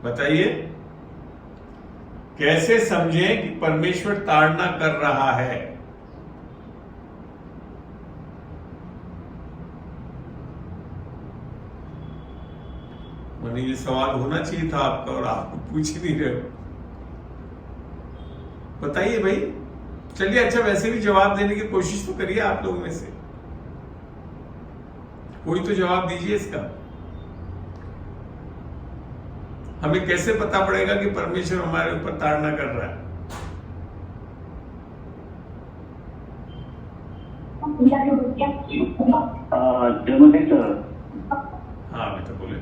बताइए, कैसे समझें कि परमेश्वर ताड़ना कर रहा है? मैंने ये सवाल होना चाहिए था आपका और आपको पूछ ही नहीं रहे हो। बताइए भाई। चलिए अच्छा, वैसे भी जवाब देने की कोशिश तो करिए आप लोगों में से, कोई तो जवाब दीजिए इसका। हमें कैसे पता पड़ेगा कि परमेश्वर हमारे ऊपर ताड़ना कर रहा है? हाँ बेटा बोले।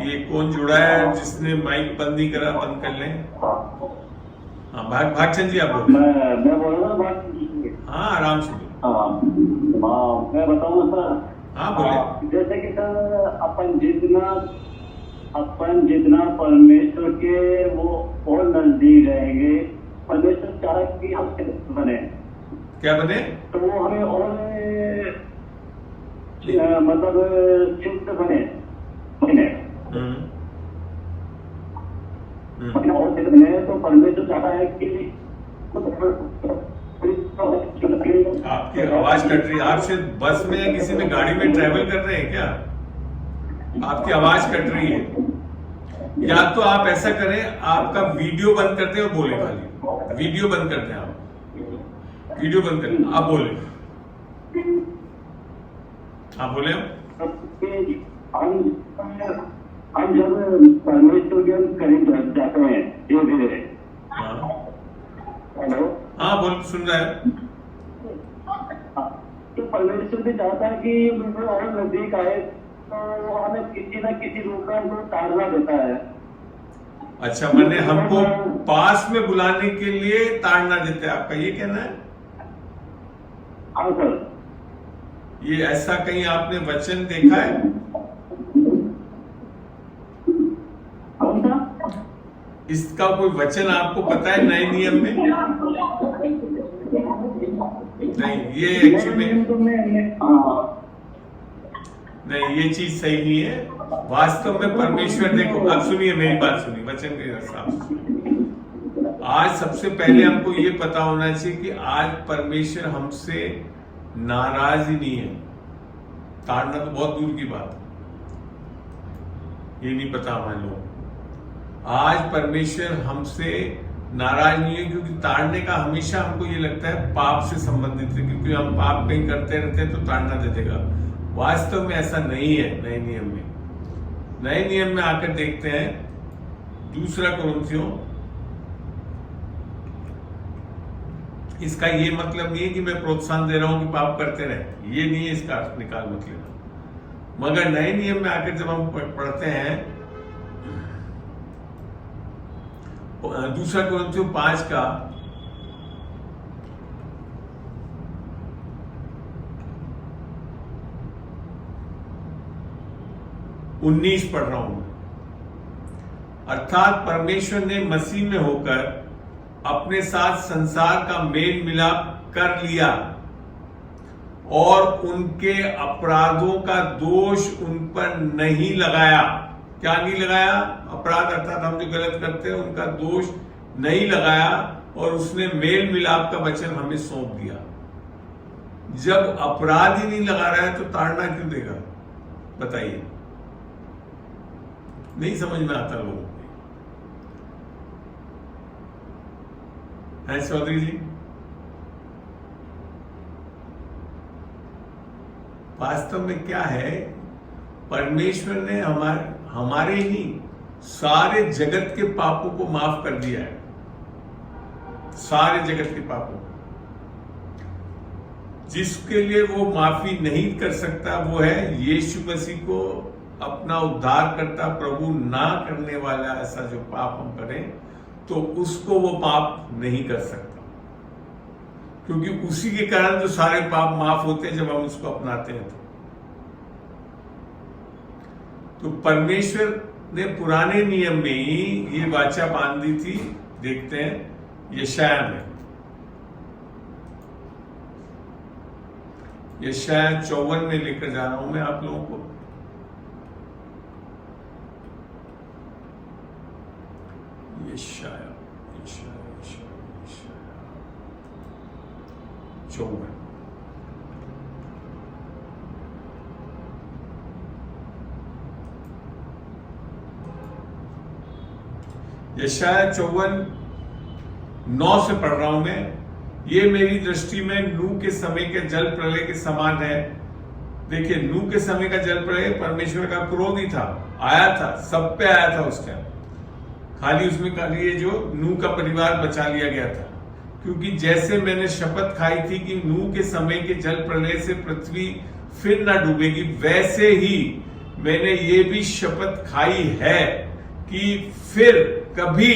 ये कौन जुड़ा है जिसने माइक बंद नहीं करा? बंद कर लें। हाँ भागचंद जी आप बोले। मैं बोल रहा हूँ। हाँ आराम से बोले। हाँ मैं बताऊँ सर। हाँ बोले। जैसे कि सर अपन जितना परमेश्वर के वो और नजदीक रहेंगे, परमेश्वर चाहे कि हम बने। क्या बने? तो वो हमें और मतलब चित्त बने और चित्त बने, तो परमेश्वर चाहता है कि आपकी आवाज कट रही है। आप शायद बस में या किसी में गाड़ी में ट्रेवल कर रहे हैं क्या? आपकी आवाज कट रही है। या तो आप ऐसा करें, आपका वीडियो बंद करते हैं और बोले खाली। वीडियो बंद करते हैं आप, वीडियो बंद करते हैं, आप बोले। आप बोले। हम जब परमेश्वर के करीब जाते हैं धीरे धीरे। हेलो। हाँ बोल, सुन रहा है। तो परमेश्वर भी चाहता है कि और नजदीक आए, तो हमें किसी न किसी रूप में उनको ताड़ना देता है। अच्छा, मैंने हमको पास में बुलाने के लिए ताड़ना देते हैं, आपका ये कहना है? हाँ सर। ये ऐसा कहीं आपने वचन देखा है? कौन सा? इसका कोई वचन आपको पता है नए नियम में? नहीं, ये एक्चुअली नहीं, ये चीज सही नहीं है। वास्तव में परमेश्वर, देखो अब सुनिए मेरी बात, सुनिए वचन के हिसाब से। आज सबसे पहले हमको ये पता होना चाहिए कि आज परमेश्वर हमसे नाराज ही नहीं है। ताड़ना तो बहुत दूर की बात है, ये नहीं पता हमारे लोग। आज परमेश्वर हमसे नाराज नहीं है, क्योंकि ताड़ने का हमेशा हमको ये लगता है पाप से संबंधित है, क्योंकि हम पाप कहीं करते रहते हैं तो ताड़ना दे देगा। वास्तव में ऐसा नहीं है नए नियम में। नए नियम में आकर देखते हैं 2 कुरिन्थियों। इसका ये मतलब नहीं है कि मैं प्रोत्साहन दे रहा हूं कि पाप करते रहे, ये नहीं है इसका अर्थ, निकाल मत लेना। मगर नए नियम में आकर जब हम पढ़ते हैं 2 कुरिन्थियों 5 का 19 पढ़ रहा हूं। अर्थात परमेश्वर ने मसीह में होकर अपने साथ संसार का मेल मिलाप कर लिया और उनके अपराधों का दोष उन पर नहीं लगाया। क्या नहीं लगाया? अपराध अर्थात हम जो गलत करते हैं उनका दोष नहीं लगाया, और उसने मेल मिलाप का वचन हमें सौंप दिया। जब अपराध ही नहीं लगा रहा है तो ताड़ना क्यों देगा? बताइए। नहीं समझ में आता लोगों को है चौधरी जी? वास्तव में क्या है, परमेश्वर ने हमारे ही सारे जगत के पापों को माफ कर दिया है। सारे जगत के पापों, जिसके लिए वो माफी नहीं कर सकता वो है यीशु मसीह को अपना उद्धारकर्ता प्रभु ना करने वाला। ऐसा जो पाप हम करें तो उसको वो पाप नहीं कर सकता, क्योंकि उसी के कारण जो सारे पाप माफ होते हैं जब हम उसको अपनाते हैं। तो परमेश्वर ने पुराने नियम में ही ये वाचा बांध दी थी। देखते हैं यशाया में, यशाया 54 में लेकर जा रहा हूं मैं आप लोगों को। यशाया यशाया यशाया यशाया 54। यशाया 54:9 से पढ़ रहा हूं मैं। ये मेरी दृष्टि में नूह के समय के जल प्रलय के समान है। देखिए, नूह के समय का जल प्रलय परमेश्वर का क्रोध ही था, आया था, सब पे आया था उस टाइम। खाली उसमें खाली ये जो नूह का परिवार बचा लिया गया था, क्योंकि जैसे मैंने शपथ खाई थी कि नूह के समय के जल प्रलय से पृथ्वी फिर ना डूबेगी, वैसे ही मैंने ये भी शपथ खाई है कि फिर कभी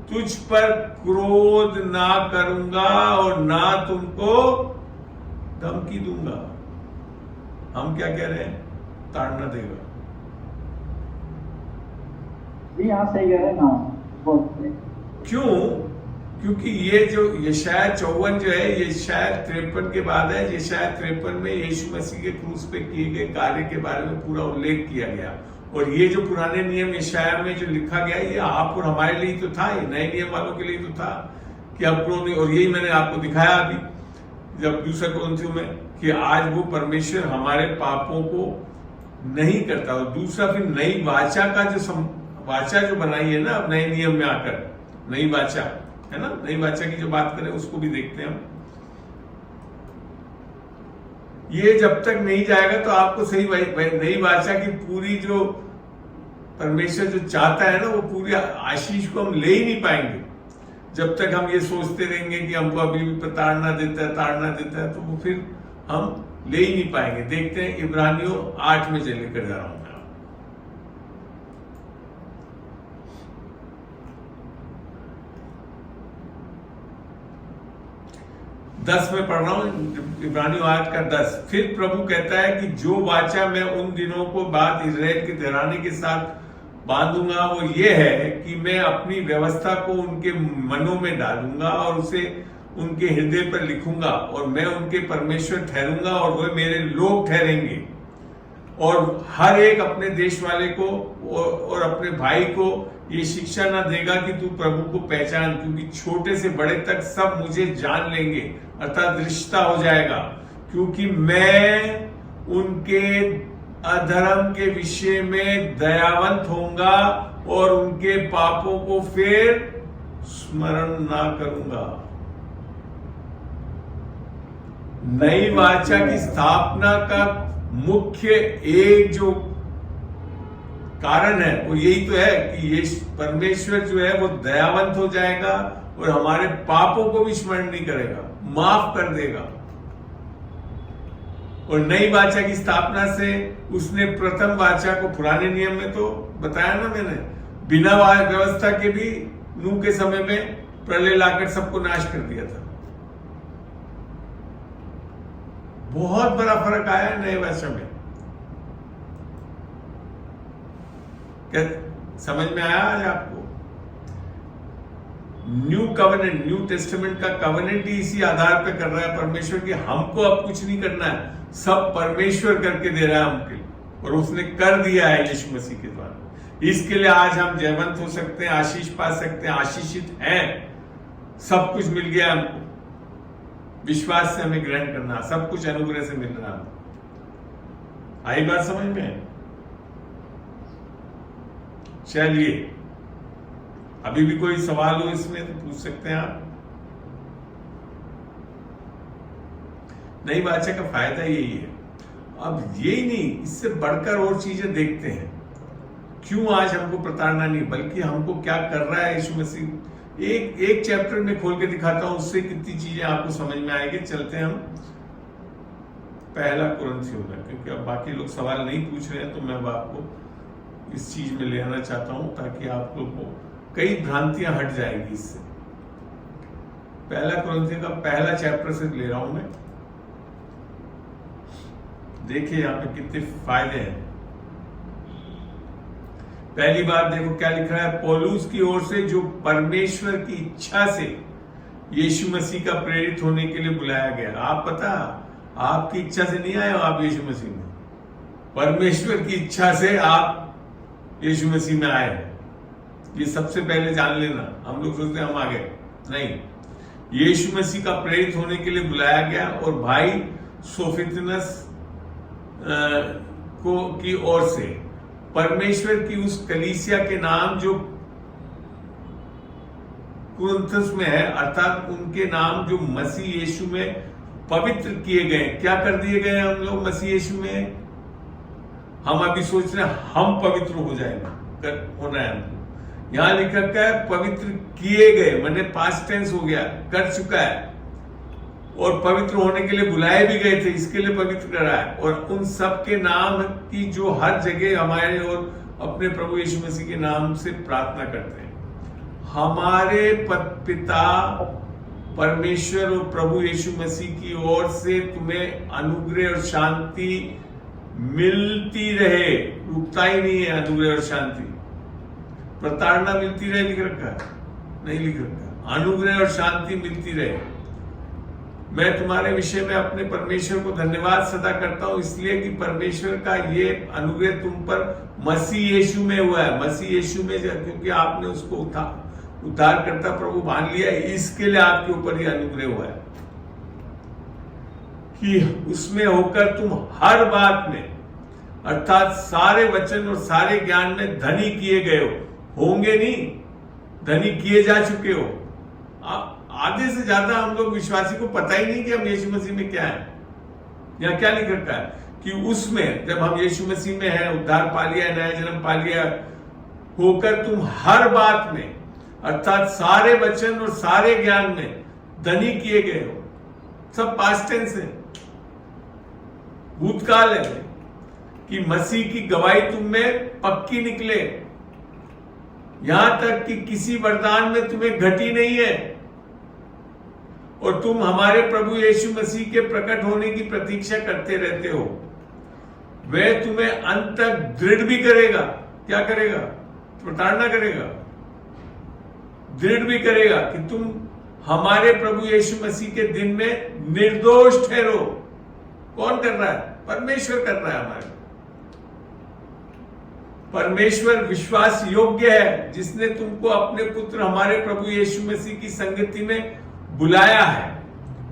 तुझ पर क्रोध ना करूंगा और ना तुमको धमकी दूंगा। हम क्या कह रहे हैं? ताड़ना देगा। जी हाँ, सही कह रहे हैं ना, बहुत सही। क्यों? क्योंकि ये जो यशाया 54 जो है, ये शायद 53 के बाद है। ये शायद 53 में यीशु मसीह के क्रूस पे किए गए कार्य के बारे में पूरा उल्लेख किया गया। और ये जो पुराने नियम यशाया में जो लिखा गया, ये आप और हमारे लिए तो था, ये नए नियम वालों के लिए तो था कि अब क्रोध। और यही मैंने आपको दिखाया अभी जब दूसरा कुरिन्थियों में, कि आज वो परमेश्वर हमारे पापों को नहीं करता। और दूसरा फिर नई वाचा का जो वाचा जो बनाई है ना अब नए नियम में आकर, नई वाचा है ना, नई वाचा की जो बात करें उसको भी देखते हैं हम। ये जब तक नहीं जाएगा तो आपको सही नई वाचा की पूरी जो परमेश्वर जो चाहता है ना, वो पूरी आशीष को हम ले ही नहीं पाएंगे जब तक हम ये सोचते रहेंगे कि हमको अभी भी ताड़ना देता है, तो वो फिर हम ले ही नहीं पाएंगे। देखते हैं इब्रानियों 8 में लेकर जा रहा हूं मैं। 10 में पढ़ रहा हूं, इब्रानियों 8 का 10। फिर प्रभु कहता है कि जो वाचा मैं उन दिनों को बाद इजराइल के घराने के साथ बांधूंगा, वो ये है कि मैं अपनी व्यवस्था को उनके मनों में डालूंगा और उसे उनके हृदय पर लिखूंगा, और मैं उनके परमेश्वर ठहरूंगा और वे मेरे लोग ठहरेंगे। और हर एक अपने देश वाले को और अपने भाई को ये शिक्षा ना देगा कि तू प्रभु को पहचान, क्योंकि छोटे से बड़े तक सब मुझे जान लेंगे, अर्थात रिश्ता हो जाएगा, क्योंकि मैं उनके अधर्म के विषय में दयावंत होऊंगा और उनके पापों को फिर स्मरण ना करूंगा। नई वाचा की स्थापना का मुख्य एक जो कारण है वो यही तो है कि ये परमेश्वर जो है वो दयावंत हो जाएगा और हमारे पापों को भी स्मरण नहीं करेगा, माफ कर देगा। और नई वाचा की स्थापना से उसने प्रथम वाचा को पुराने नियम में तो बताया ना मैंने, बिना व्यवस्था के भी नूह के समय में प्रलय लाकर सबको नाश कर दिया था। बहुत बड़ा फर्क आया है नए वाचा में। क्या समझ में आया आज आपको? न्यू कवेनेंट, न्यू टेस्टामेंट का कवेनेंट ही इसी आधार पे कर रहा है परमेश्वर कि हमको अब कुछ नहीं करना है, सब परमेश्वर करके दे रहा है हमके लिए, और उसने कर दिया है यीशु मसीह के द्वारा। इसके लिए आज हम जयवंत हो सकते हैं, आशीष पा सकते हैं, आशीषित हैं, सब कुछ मिल गया हमको। विश्वास से हमें ग्रहण करना, सब कुछ अनुग्रह से मिल रहा है। आई बात समझ में? चलिए, अभी भी कोई सवाल हो इसमें तो पूछ सकते हैं आप। नई वाचा का फायदा यही है। अब यही नहीं, इससे बढ़कर और चीजें देखते हैं। क्यों आज हमको प्रताड़ना नहीं, बल्कि हमको क्या कर रहा है यीशु मसीह। एक चैप्टर में खोल के दिखाता हूं, उससे कितनी चीजें आपको समझ में आएगी। चलते हैं हम पहला कुरिन्थियों में, क्योंकि अब बाकी लोग सवाल नहीं पूछ रहे हैं तो मैं अब आपको इस चीज में ले आना चाहता हूं ताकि आप लोग को कई भ्रांतियां हट जाएगी इससे। पहला कुरिन्थियों का पहला चैप्टर से ले रहा हूं मैं। देखिए यहां पे कितने फायदे हैं। पहली बात देखो क्या लिख रहा है, पौलुस की ओर से जो परमेश्वर की इच्छा से यीशु मसीह का प्रेरित होने के लिए बुलाया गया। आप पता, आपकी इच्छा से नहीं आए हो आप यीशु मसीह में, परमेश्वर की इच्छा से आप यीशु मसीह में आए। ये सबसे पहले जान लेना। हम लोग सोचते हैं हम आ गए, नहीं, यीशु मसीह का प्रेरित होने के लिए बुलाया गया और भाई सोफितनस की ओर से परमेश्वर की उस कलीसिया के नाम जो कुरिन्थस में है, अर्थात उनके नाम जो मसीह यीशु में पवित्र किए गए। क्या कर दिए गए हम लोग मसीह यीशु में? हम अभी सोच रहे हैं हम पवित्र हो जाएंगे, होना है हमको। यहां लिखा है पवित्र किए गए, मैंने पास्ट टेंस हो गया, कर चुका है, और पवित्र होने के लिए बुलाए भी गए थे, इसके लिए पवित्र करा है। और उन सब के नाम की जो हर जगह हमारे और अपने प्रभु यीशु मसीह के नाम से प्रार्थना करते हैं। हमारे पिता परमेश्वर और प्रभु यीशु मसीह की ओर से तुम्हें अनुग्रह और शांति मिलती रहे। रुकता ही नहीं है अनुग्रह और शांति, प्रताड़ना मिलती रहे लिख रखा है, नहीं लिख रखा, अनुग्रह और शांति मिलती रहे। मैं तुम्हारे विषय में अपने परमेश्वर को धन्यवाद सदा करता हूं, इसलिए कि परमेश्वर का ये अनुग्रह तुम पर मसीह यीशु में हुआ है। मसीह यीशु में, क्योंकि आपने उसको उद्धार करता प्रभु मान लिया, इसके लिए आपके ऊपर यह अनुग्रह हुआ है कि उसमें होकर तुम हर बात में, अर्थात सारे वचन और सारे ज्ञान में धनी किए गए हो। होंगे नहीं, धनी किए जा चुके हो। आधे से ज्यादा हम लोग विश्वासी को पता ही नहीं कि हम यीशु मसीह में क्या है। यहाँ क्या लिख रखा है कि उसमें जब हम यीशु मसीह में हैं, उद्धार पा लिया, नया जन्म पा लिया, होकर तुम हर बात में, अर्थात सारे वचन और सारे ज्ञान में धनी किए गए हो। सब पास्ट टेंस है, भूतकाल है, कि मसीह की गवाही तुम में पक्की निकले, यहां तक कि किसी वरदान में तुम्हें घटी नहीं है, और तुम हमारे प्रभु यीशु मसीह के प्रकट होने की प्रतीक्षा करते रहते हो। वह तुम्हें अंत तक दृढ़ भी करेगा। क्या करेगा? प्रताड़ना करेगा, दृढ़ भी करेगा कि तुम हमारे प्रभु यीशु मसीह के दिन में निर्दोष ठहरो। कौन कर रहा है? परमेश्वर कर रहा है। हमारे परमेश्वर विश्वास योग्य है, जिसने तुमको अपने पुत्र हमारे प्रभु यीशु मसीह की संगति में बुलाया है।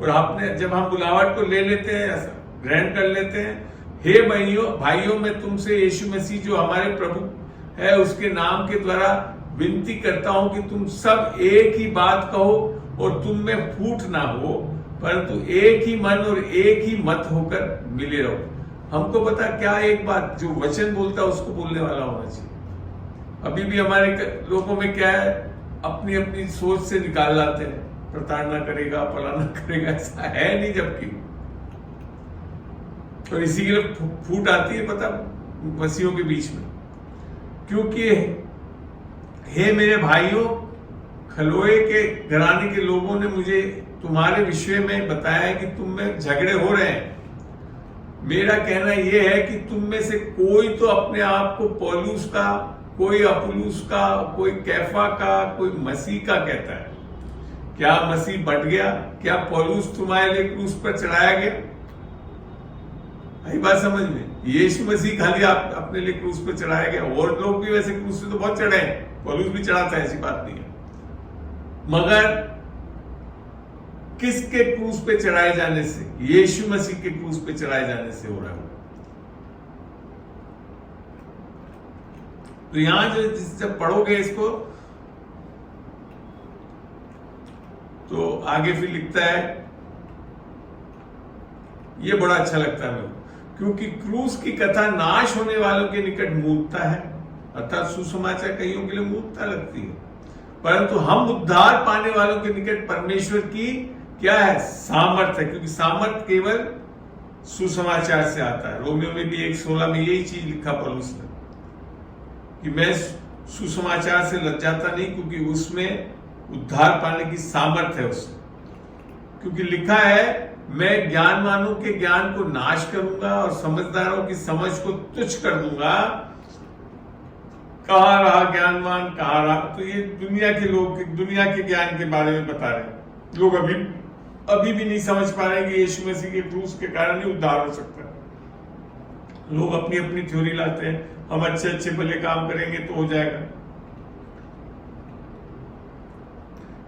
और आपने, जब हम बुलावट को ले लेते हैं, ग्रहण कर लेते हैं, हे भाइयों मैं तुमसे यीशु मसीह जो हमारे प्रभु है उसके नाम के द्वारा विनती करता हूं कि तुम सब एक ही बात कहो और तुम में फूट ना हो, परंतु एक ही मन और एक ही मत होकर मिले रहो। हमको पता क्या, एक बात जो वचन बोलता है उसको बोलने वाला होना चाहिए। अभी भी हमारे लोगों में क्या है, अपनी अपनी सोच से निकाल लाते हैं, प्रताड़ना करेगा, फलाना करेगा, ऐसा है नहीं। जबकि तो इसी के लिए फूट आती है पता मसीहों के बीच में, क्योंकि हे मेरे भाइयों, खलोए के घराने के लोगों ने मुझे तुम्हारे विषय में बताया है कि तुम में झगड़े हो रहे हैं। मेरा कहना यह है कि तुम में से कोई तो अपने आप को पौलुस का, कोई अपुलुस का, कोई कैफा का, कोई मसीह का कहता है। क्या मसीह बट गया? क्या पौलुस तुम्हारे लिए क्रूस पर चढ़ाया गया? यही बात समझ में, यीशु मसीह खाली आप अपने लिए क्रूस पर चढ़ाया गया। और लोग भी वैसे क्रूस पे तो बहुत चढ़े हैं, पौलुस भी चढ़ाता है, ऐसी बात नहीं है। मगर किसके क्रूस पे चढ़ाए जाने से? यीशु मसीह के क्रूस पे चढ़ाए जाने से हो रहा है। तो यहां जब पढ़ोगे इसको तो आगे फिर लिखता है, ये बड़ा अच्छा लगता है मेरे, क्योंकि क्रूस की कथा नाश होने वालों के निकट मूर्खता है, अर्थात सुसमाचार कईयों के लिए मूर्खता लगती है, परंतु हम उद्धार पाने वालों के निकट परमेश्वर की क्या है? सामर्थ है। क्योंकि सामर्थ केवल सुसमाचार से आता है। रोमियो में भी 1:16 में यही चीज लिखा पौलुस ने कि मैं सुसमाचार से लज्जाता नहीं, क्योंकि उसमें उद्धार पाने की सामर्थ है उससे। क्योंकि लिखा है, मैं ज्ञानवानों के ज्ञान को नाश करूंगा और समझदारों की समझ को तुच्छ कर दूंगा। कहां रहा ज्ञानवान, कहां रहा? तो ये दुनिया के लोग दुनिया के ज्ञान के बारे में बता रहे हैं। लोग अभी भी नहीं समझ पा रहे कि यीशु मसीह के क्रूस के कारण ही उद्धार हो सकता है। लोग अपनी अपनी थ्योरी लाते हैं, हम अच्छे अच्छे भले काम करेंगे तो हो जाएगा।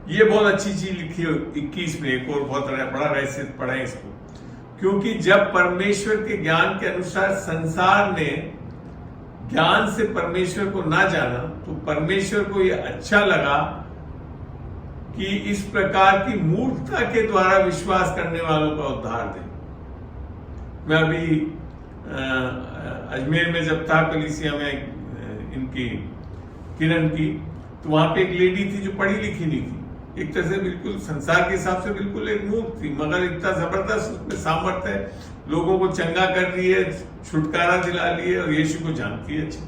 ये बहुत अच्छी चीज लिखी है 21 में, एक और बहुत बड़ा रहस्य पढ़े इसको। क्योंकि जब परमेश्वर के ज्ञान के अनुसार संसार ने ज्ञान से परमेश्वर को ना जाना, तो परमेश्वर को यह अच्छा लगा कि इस प्रकार की मूर्खता के द्वारा विश्वास करने वालों का उद्धार दे। मैं अभी अजमेर में जब था कलीसिया में इनकी किरण की, तो वहां पे एक लेडी थी जो पढ़ी लिखी नहीं थी, एक तरह से बिल्कुल संसार के हिसाब से बिल्कुल एक मूर्ख थी, मगर इतना जबरदस्त उसमें सामर्थ्य है, लोगों को चंगा कर रही है, छुटकारा दिला ली है और यीशु को जानती है अच्छी।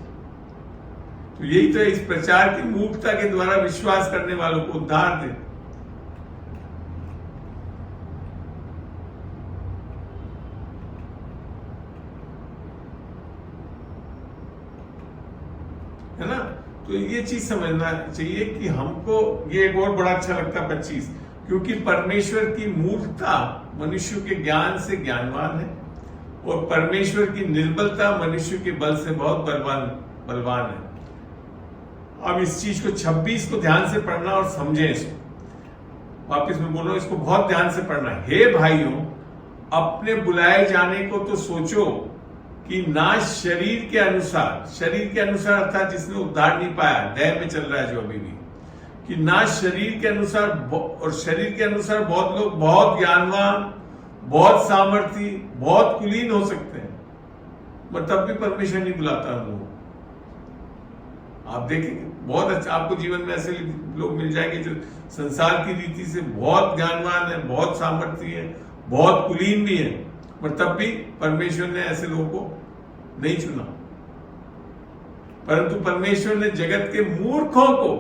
तो यही तो इस प्रचार की मूर्खता के द्वारा विश्वास करने वालों को उद्धार दे। है ना? तो ये चीज समझना चाहिए कि हमको ये एक और बड़ा अच्छा लगता 25, क्योंकि परमेश्वर की मूर्खता मनुष्य के ज्ञान से ज्ञानवान है और परमेश्वर की निर्बलता मनुष्य के बल से बहुत बलवान है। अब इस चीज को 26 को ध्यान से पढ़ना और समझें इसको। वापिस मैं बोल रहा हूं, इसको बहुत ध्यान से पढ़ना। हे भाइयों, अपने बुलाए जाने को तो सोचो कि ना शरीर के अनुसार अर्थात जिसने उद्धार नहीं पाया, देह में चल रहा है जो अभी भी, कि ना शरीर के अनुसार, और शरीर के अनुसार बहुत लोग बहुत ज्ञानवान, बहुत सामर्थी, बहुत कुलीन हो सकते हैं, पर तब भी परमेश्वर नहीं बुलाता हम लोग। आप देखेंगे बहुत अच्छा आपको जीवन में ऐसे लोग मिल जाएंगे जो संसार की रीति से बहुत ज्ञानवान है, बहुत सामर्थी है, बहुत कुलीन भी है, पर तब भी परमेश्वर ने ऐसे लोगों को नहीं चुना। परंतु परमेश्वर ने जगत के मूर्खों को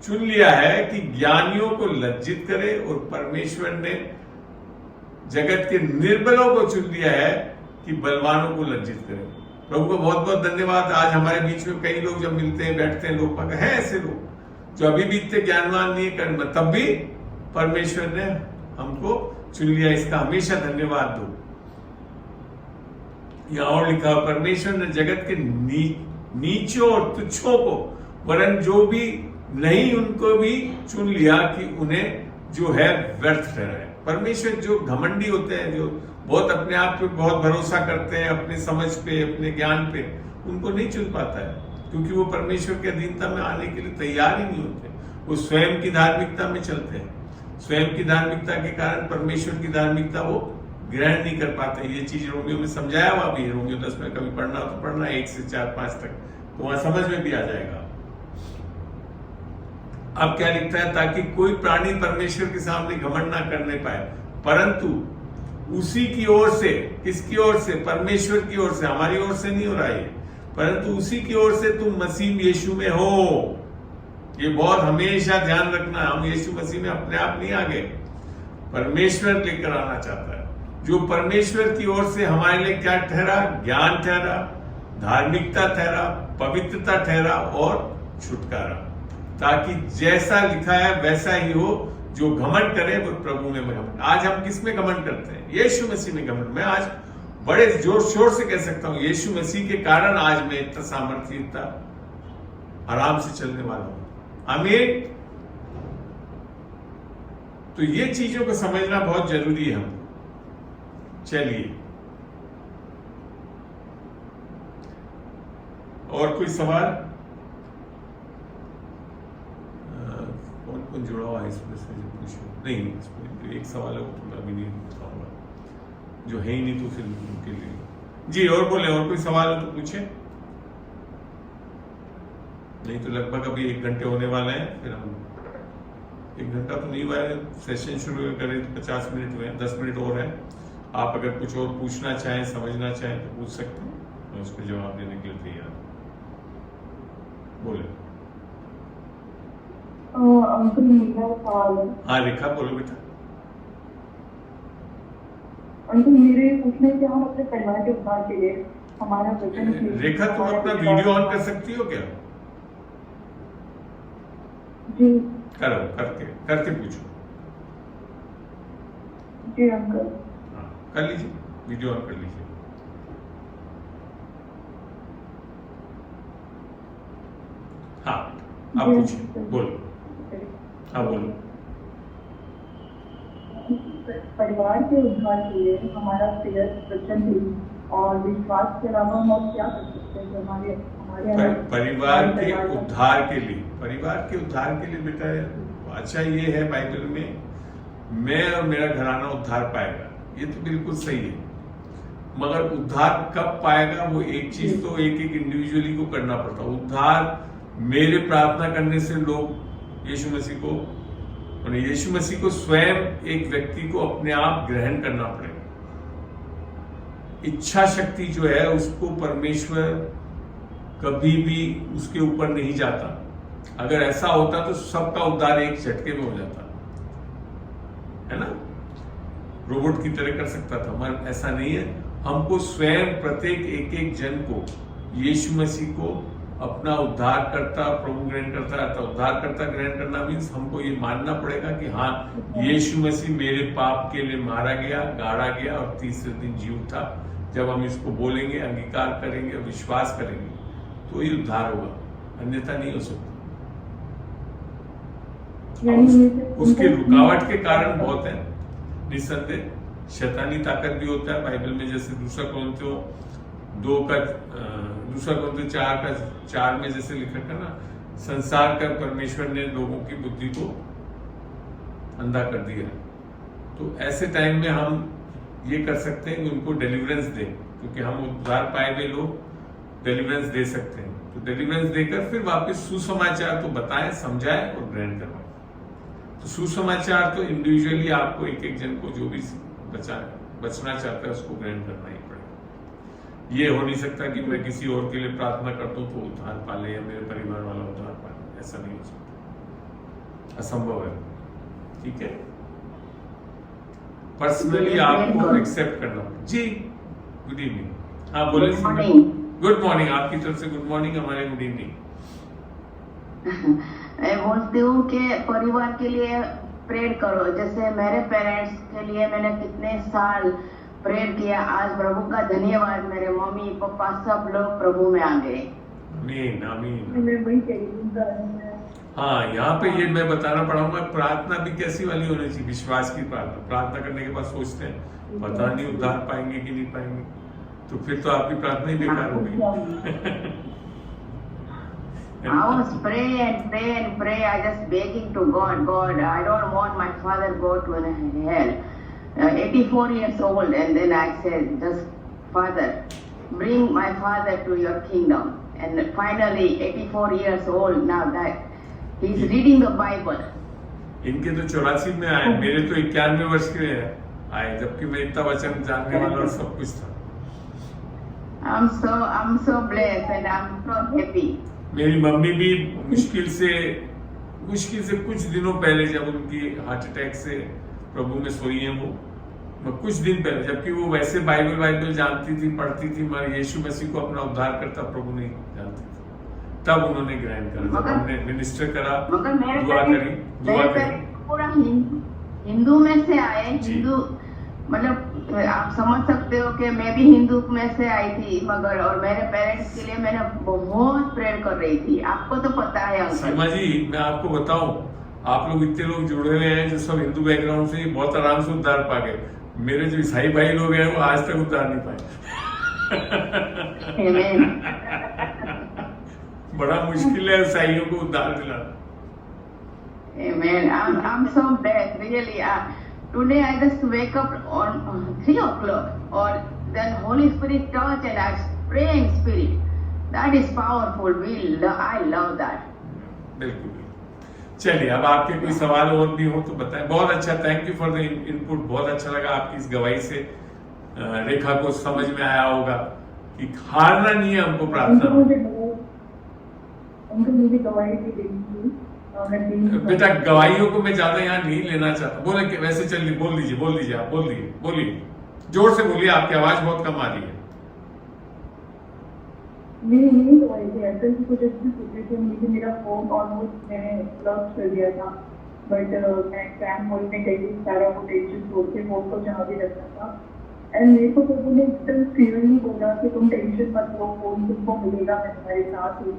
चुन लिया है कि ज्ञानियों को लज्जित करे, और परमेश्वर ने जगत के निर्बलों को चुन लिया है कि बलवानों को लज्जित करे। प्रभु को बहुत बहुत धन्यवाद। आज हमारे बीच में कई लोग जब मिलते हैं, बैठते हैं, लोग हैं ऐसे लोग जो अभी भी इतने ज्ञानवान नहीं है, तब भी परमेश्वर ने हमको चुन लिया, इसका हमेशा धन्यवाद दो। यहां और लिखा, परमेश्वर ने जगत के नीचों और तुच्छों को, वरन जो भी नहीं उनको भी चुन लिया कि उन्हें जो है व्यर्थ ठहराए। परमेश्वर जो घमंडी होते हैं, जो बहुत अपने आप पे बहुत भरोसा करते हैं, अपने समझ पे, अपने ज्ञान पे, उनको नहीं चुन पाता है, क्योंकि वो परमेश्वर की अधीनता में आने के लिए तैयार ही नहीं होते। वो स्वयं की धार्मिकता में चलते हैं, स्वयं की धार्मिकता के कारण परमेश्वर की धार्मिकता वो ग्रहण नहीं कर पाते। ये चीज रोमियो में समझाया हुआ भी है, रोमियो 10 में कभी पढ़ना हो तो पढ़ना, 1 से 4-5 तक, तो वहां समझ में भी आ जाएगा। अब क्या लिखता है, ताकि कोई प्राणी परमेश्वर के सामने घमंड ना करने पाए, परंतु उसी की ओर से, किसकी ओर से? परमेश्वर की ओर से, हमारी ओर से नहीं हो रहा है, परंतु उसी की ओर से तुम मसीह यीशु में हो। ये बहुत हमेशा ध्यान रखना, हम यीशु मसीह में अपने आप नहीं आ गए, परमेश्वर लेकर आना चाहता है। जो परमेश्वर की ओर से हमारे लिए क्या ठहरा? ज्ञान ठहरा, धार्मिकता ठहरा, पवित्रता ठहरा और छुटकारा, ताकि जैसा लिखा है वैसा ही हो। जो घमंड करे वो प्रभु में घमंड। आज हम किस में घमंड करते हैं? यीशु मसीह में घमंड। मैं आज बड़े जोर शोर से कह सकता हूं, यीशु मसीह के कारण आज मैं इतना सामर्थ्य, इतना आराम से चलने वाला हूं। आमीन। तो ये चीजों को समझना बहुत जरूरी है हमको। चलिए, और कोई सवाल? कौन कौन जुड़ा हुआ है इसमें से? पूछो। नहीं, इसमें एक सवाल है, वो तो मैं अभी नहीं बताऊंगा, जो है ही नहीं तो फिर उनके लिए। जी, और बोले, और कोई सवाल हो तो पूछे, नहीं तो लगभग अभी 1 घंटे होने वाला है, फिर हम 1 घंटा तो नहीं हुआ है, सेशन शुरू करें तो 50 मिनट हुए हैं, 10 मिनट और है। आप अगर कुछ और पूछना चाहें, समझना चाहें तो पूछ सकते हैं, मैं उसको जवाब देने के लिए तैयार। बोले। अंकुल, मेरा सवाल है। हाँ रेखा, बोलो बेटा। अंकुल, मेरे पूछने से हम अपने परिवार के उद्धार के लिए हमारा वचन। रेखा, तुम अपना वीडियो ऑन कर सकती हो क्या? जी करो, करके पूछो। जी अंकल। हाँ, कर लीजिए, वीडियो ऑन कर लीजिए। हाँ, आप पूछिए, बोलो। हाँ बोलो। परिवार के उद्धार के लिए हमारा प्रेयर वचन भी और विश्वास के अलावा हम और क्या कर सकते हैं जो हमारे हमारे परिवार के उद्धार के लिए, परिवार के उद्धार के लिए बेटा अच्छा ये है बाइबल में, मैं और मेरा घराना उद्धार पाएगा, ये तो बिल्कुल सही है। मगर उद्धार कब पाएगा, वो एक चीज तो एक एक इंडिविजुअली को करना पड़ता है। उद्धार मेरे प्रार्थना करने से लोग यीशु मसीह को, यीशु मसीह को स्वयं एक व्यक्ति को अपने आप ग्रहण करना पड़ेगा। इच्छा शक्ति जो है उसको परमेश्वर कभी भी उसके ऊपर नहीं जाता। अगर ऐसा होता तो सबका उद्धार एक झटके में हो जाता, है ना, रोबोट की तरह कर सकता था, मगर ऐसा नहीं है। हमको स्वयं प्रत्येक एक एक जन को यीशु मसीह को अपना उद्धार करता प्रभु ग्रहण करता है। तो उद्धार करता ग्रहण करना मीन्स हमको ये मानना पड़ेगा कि हाँ, यीशु मसीह मेरे पाप के लिए मारा गया, गाड़ा गया और तीसरे दिन जी उठा। जब हम इसको बोलेंगे, अंगीकार करेंगे, विश्वास करेंगे तो ये उद्धार होगा, अन्यथा नहीं हो सकता। उसके रुकावट के कारण बहुत है निस्संदेह, शैतानी ताकत भी होता है बाइबल में, जैसे दूसरा कोरिन्थियों 4 में जैसे लिखा है ना, संसार का परमेश्वर ने लोगों की बुद्धि को अंधा कर दिया। तो ऐसे टाइम में हम ये कर सकते हैं कि उनको डिलीवरेंस दें, क्योंकि हम उद्धार पाए हुए लोग डिलीवरेंस दे सकते हैं। तो डिलीवरेंस देकर फिर वापस सुसमाचार तो बताएं, समझाएं और ग्रहण करवाएं। तो सुसमाचार तो इंडिविजुअली आपको एक एक जन को जो भी बचना चाहता है उसको ग्रहण करना ही पड़ेगा। ये हो नहीं सकता कि मैं किसी और के लिए प्रार्थना करता हूं तो उद्धार पाले या मेरे परिवार वाला उद्धार पाले, ऐसा नहीं हो सकता, असंभव है। ठीक है, पर्सनली आपको एक्सेप्ट करना। जी गुड इवनिंग। हाँ बोले। गुड मॉर्निंग, आपकी तरफ से गुड मॉर्निंग, हमारे गुड इवनिंग। मैं बोलती हूँ कि परिवार के लिए प्रेयर करो। जैसे मेरे पेरेंट्स के लिए मैंने कितने साल प्रेयर किया, आज प्रभु का धन्यवाद, मेरे मम्मी पापा सब लोग प्रभु में आ गए। आमीन आमीन। हाँ, यहाँ पे ये मैं बताना पड़ूंगा, प्रार्थना भी कैसी वाली होनी चाहिए, विश्वास की प्रार्थना। प्रार्थना करने के बाद सोचते हैं पता नहीं उद्धार पाएंगे कि नहीं पाएंगे, तो फिर तो आपकी प्रार्थना ही बेकार हो गई। I was pray and pray. I just begging to God, I don't want my father go to hell. 84 years old, and then I said, just Father, bring my father to your kingdom. And finally, 84 years old now that he's reading the Bible. इनके तो 84 में आए, मेरे तो 91 वर्ष के आए, जबकि मैं इतना वचन जानने वाला और सब कुछ था। I'm so blessed and I'm so happy. मेरी मम्मी भी मुश्किल से कुछ दिनों पहले, जब उनकी हार्ट अटैक से प्रभु में सोई है वो कुछ दिन पहले, जबकि वो वैसे बाइबल जानती थी, पढ़ती थी, मगर यीशु मसीह को अपना उद्धार करता प्रभु नहीं जानती थी। तब उन्होंने ग्रहण करा, जब हमने मिनिस्टर करा, दुआ करी। पूरा हिंदू में से आए, हिंदू मतलब आप समझ सकते हो कि मैं भी हिंदू में से आई थी, मगर और मेरे पेरेंट्स के लिए मैंने बहुत प्रेयर कर रही थी। आपको तो पता है सीमा जी, मैं आपको बताऊं, आप लोग इतने लोग जुड़े हुए हैं जो सब हिंदू बैकग्राउंड से बहुत आराम से उद्धार पा गए। मेरे जो ईसाई भाई लोग हैं वो आज तक उद्धार नहीं पाए। बड़ा मुश्किल है ईसाइयों को उद्धार दिलाना। Amen. I'm so blessed, really. Today I just wake up on 3 o'clock, or then Holy Spirit touch and I pray in spirit. That is powerful. I love that. बिल्कुल। चलिए, अब आपके कोई सवाल और भी हो तो बताएं। बहुत अच्छा, thank you for the input. बहुत अच्छा लगा आपकी इस गवाही से। रेखा को समझ में आया होगा कि हारना नहीं है हमको प्रार्थना। बेटा गवाहियों को मैं ज्यादा यहाँ नहीं लेना चाहता। बोले कि वैसे चलिए, बोल दीजिए आप, बोलिए जोर से बोलिए, आपकी आवाज बहुत कम आ रही है। नहीं तो ऐसा ही कुछ ऐसी सोचे थे, मुझे मेरा फोन ऑलमोस्ट मैंने लॉस कर दिया था, बट मैं एग्जाम हॉल में गई, सारा वो टेंशन छोड़ के फोन को जहाँ भी रखना था। एंड मेरे को तो ने एकदम क्लियरली बोला कि तुम टेंशन मत लो, फोन तुमको मिलेगा, मैं तुम्हारे साथ हूँ।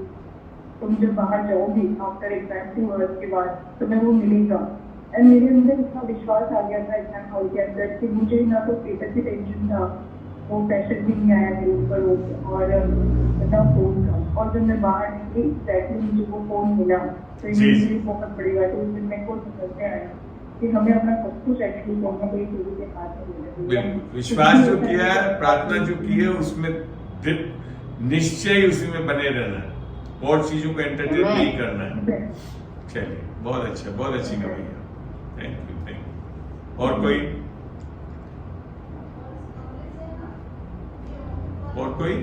तुम जब बाहर जाओगी आफ्टर एग्जाम के वर्ष के बाद तुम्हें वो मिलेगा। एंड मेरे अंदर इतना विश्वास आ गया था एग्जाम हॉल के अंदर कि मुझे ना तो पेपर की टेंशन था, वो प्रेशर भी नहीं आया मेरे ऊपर, और ना फोन था। और जब मैं बाहर निकली एग्जैक्टली मुझे वो फोन मिला तो ये मेरे लिए बहुत बड़ी बात है। उस दिन मेरे को समझ में आया कि हमें अपना सब कुछ एक्चुअली कहीं ना कहीं गुरु के हाथ में देना चाहिए। बिल्कुल, विश्वास जो किया है, प्रार्थना जो की है, उसमें निश्चय उसी में बने रहना है और चीजों को एंटरटेन नहीं करना है। चलिए, बहुत अच्छा, बहुत अच्छी कविता, थैंक यू। और कोई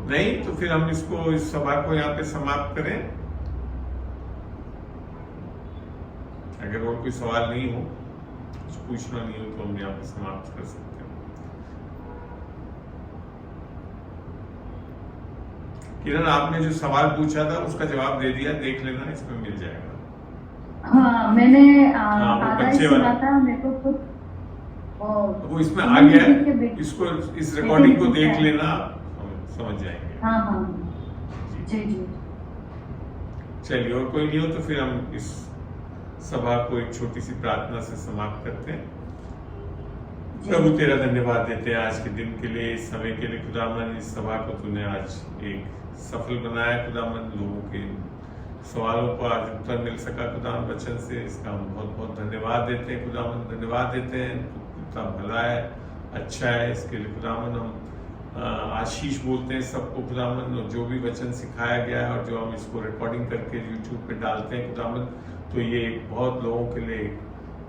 नहीं? तो फिर हम इस सभा को यहाँ पे समाप्त करें। अगर और कोई सवाल नहीं हो, कुछ पूछना नहीं हो, तो हम यहाँ पे समाप्त कर सकते हैं। किरण, आपने जो सवाल पूछा था उसका जवाब दे दिया, देख लेना, इसमें मिल जाएगा। हाँ, मैंने हाँ, वो आधा बच्चे सुना वाला। था, मेरे को खुद वो इसमें आ गया है, इसको इस रिकॉर्डिंग को देख लेना, समझ जाएंगे। हाँ हाँ जी जी। चलिए, और कोई नहीं हो तो फिर हम इस सभा को एक छोटी सी प्रार्थना से समाप्त करते हैं। प्रभु तेरा धन्यवाद देते हैं आज के दिन के लिए, इस समय के लिए। खुदावन, इस सभा को तूने आज एक सफल बनाया खुदावन, लोगों के सवालों को आज उत्तर मिल सका खुदावन वचन से, इसका हम बहुत बहुत धन्यवाद देते हैं खुदावन। धन्यवाद देते हैं, इतना भला है, अच्छा है, इसके लिए खुदावन हम आशीष बोलते हैं सबको खुदावन। और जो भी वचन सिखाया गया है और जो हम इसको रिकॉर्डिंग करके यूट्यूब पे डालते हैं खुदावन, तो ये बहुत लोगों के लिए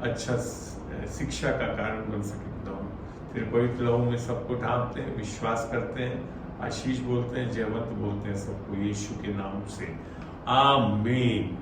अच्छा शिक्षा का कारण बन सके खुदावन। तेरे पवित्र लहू में सबको ढांपते हैं, विश्वास करते हैं, आशीष बोलते हैं, जयवंत बोलते हैं सबको, यीशु के नाम से, आमीन।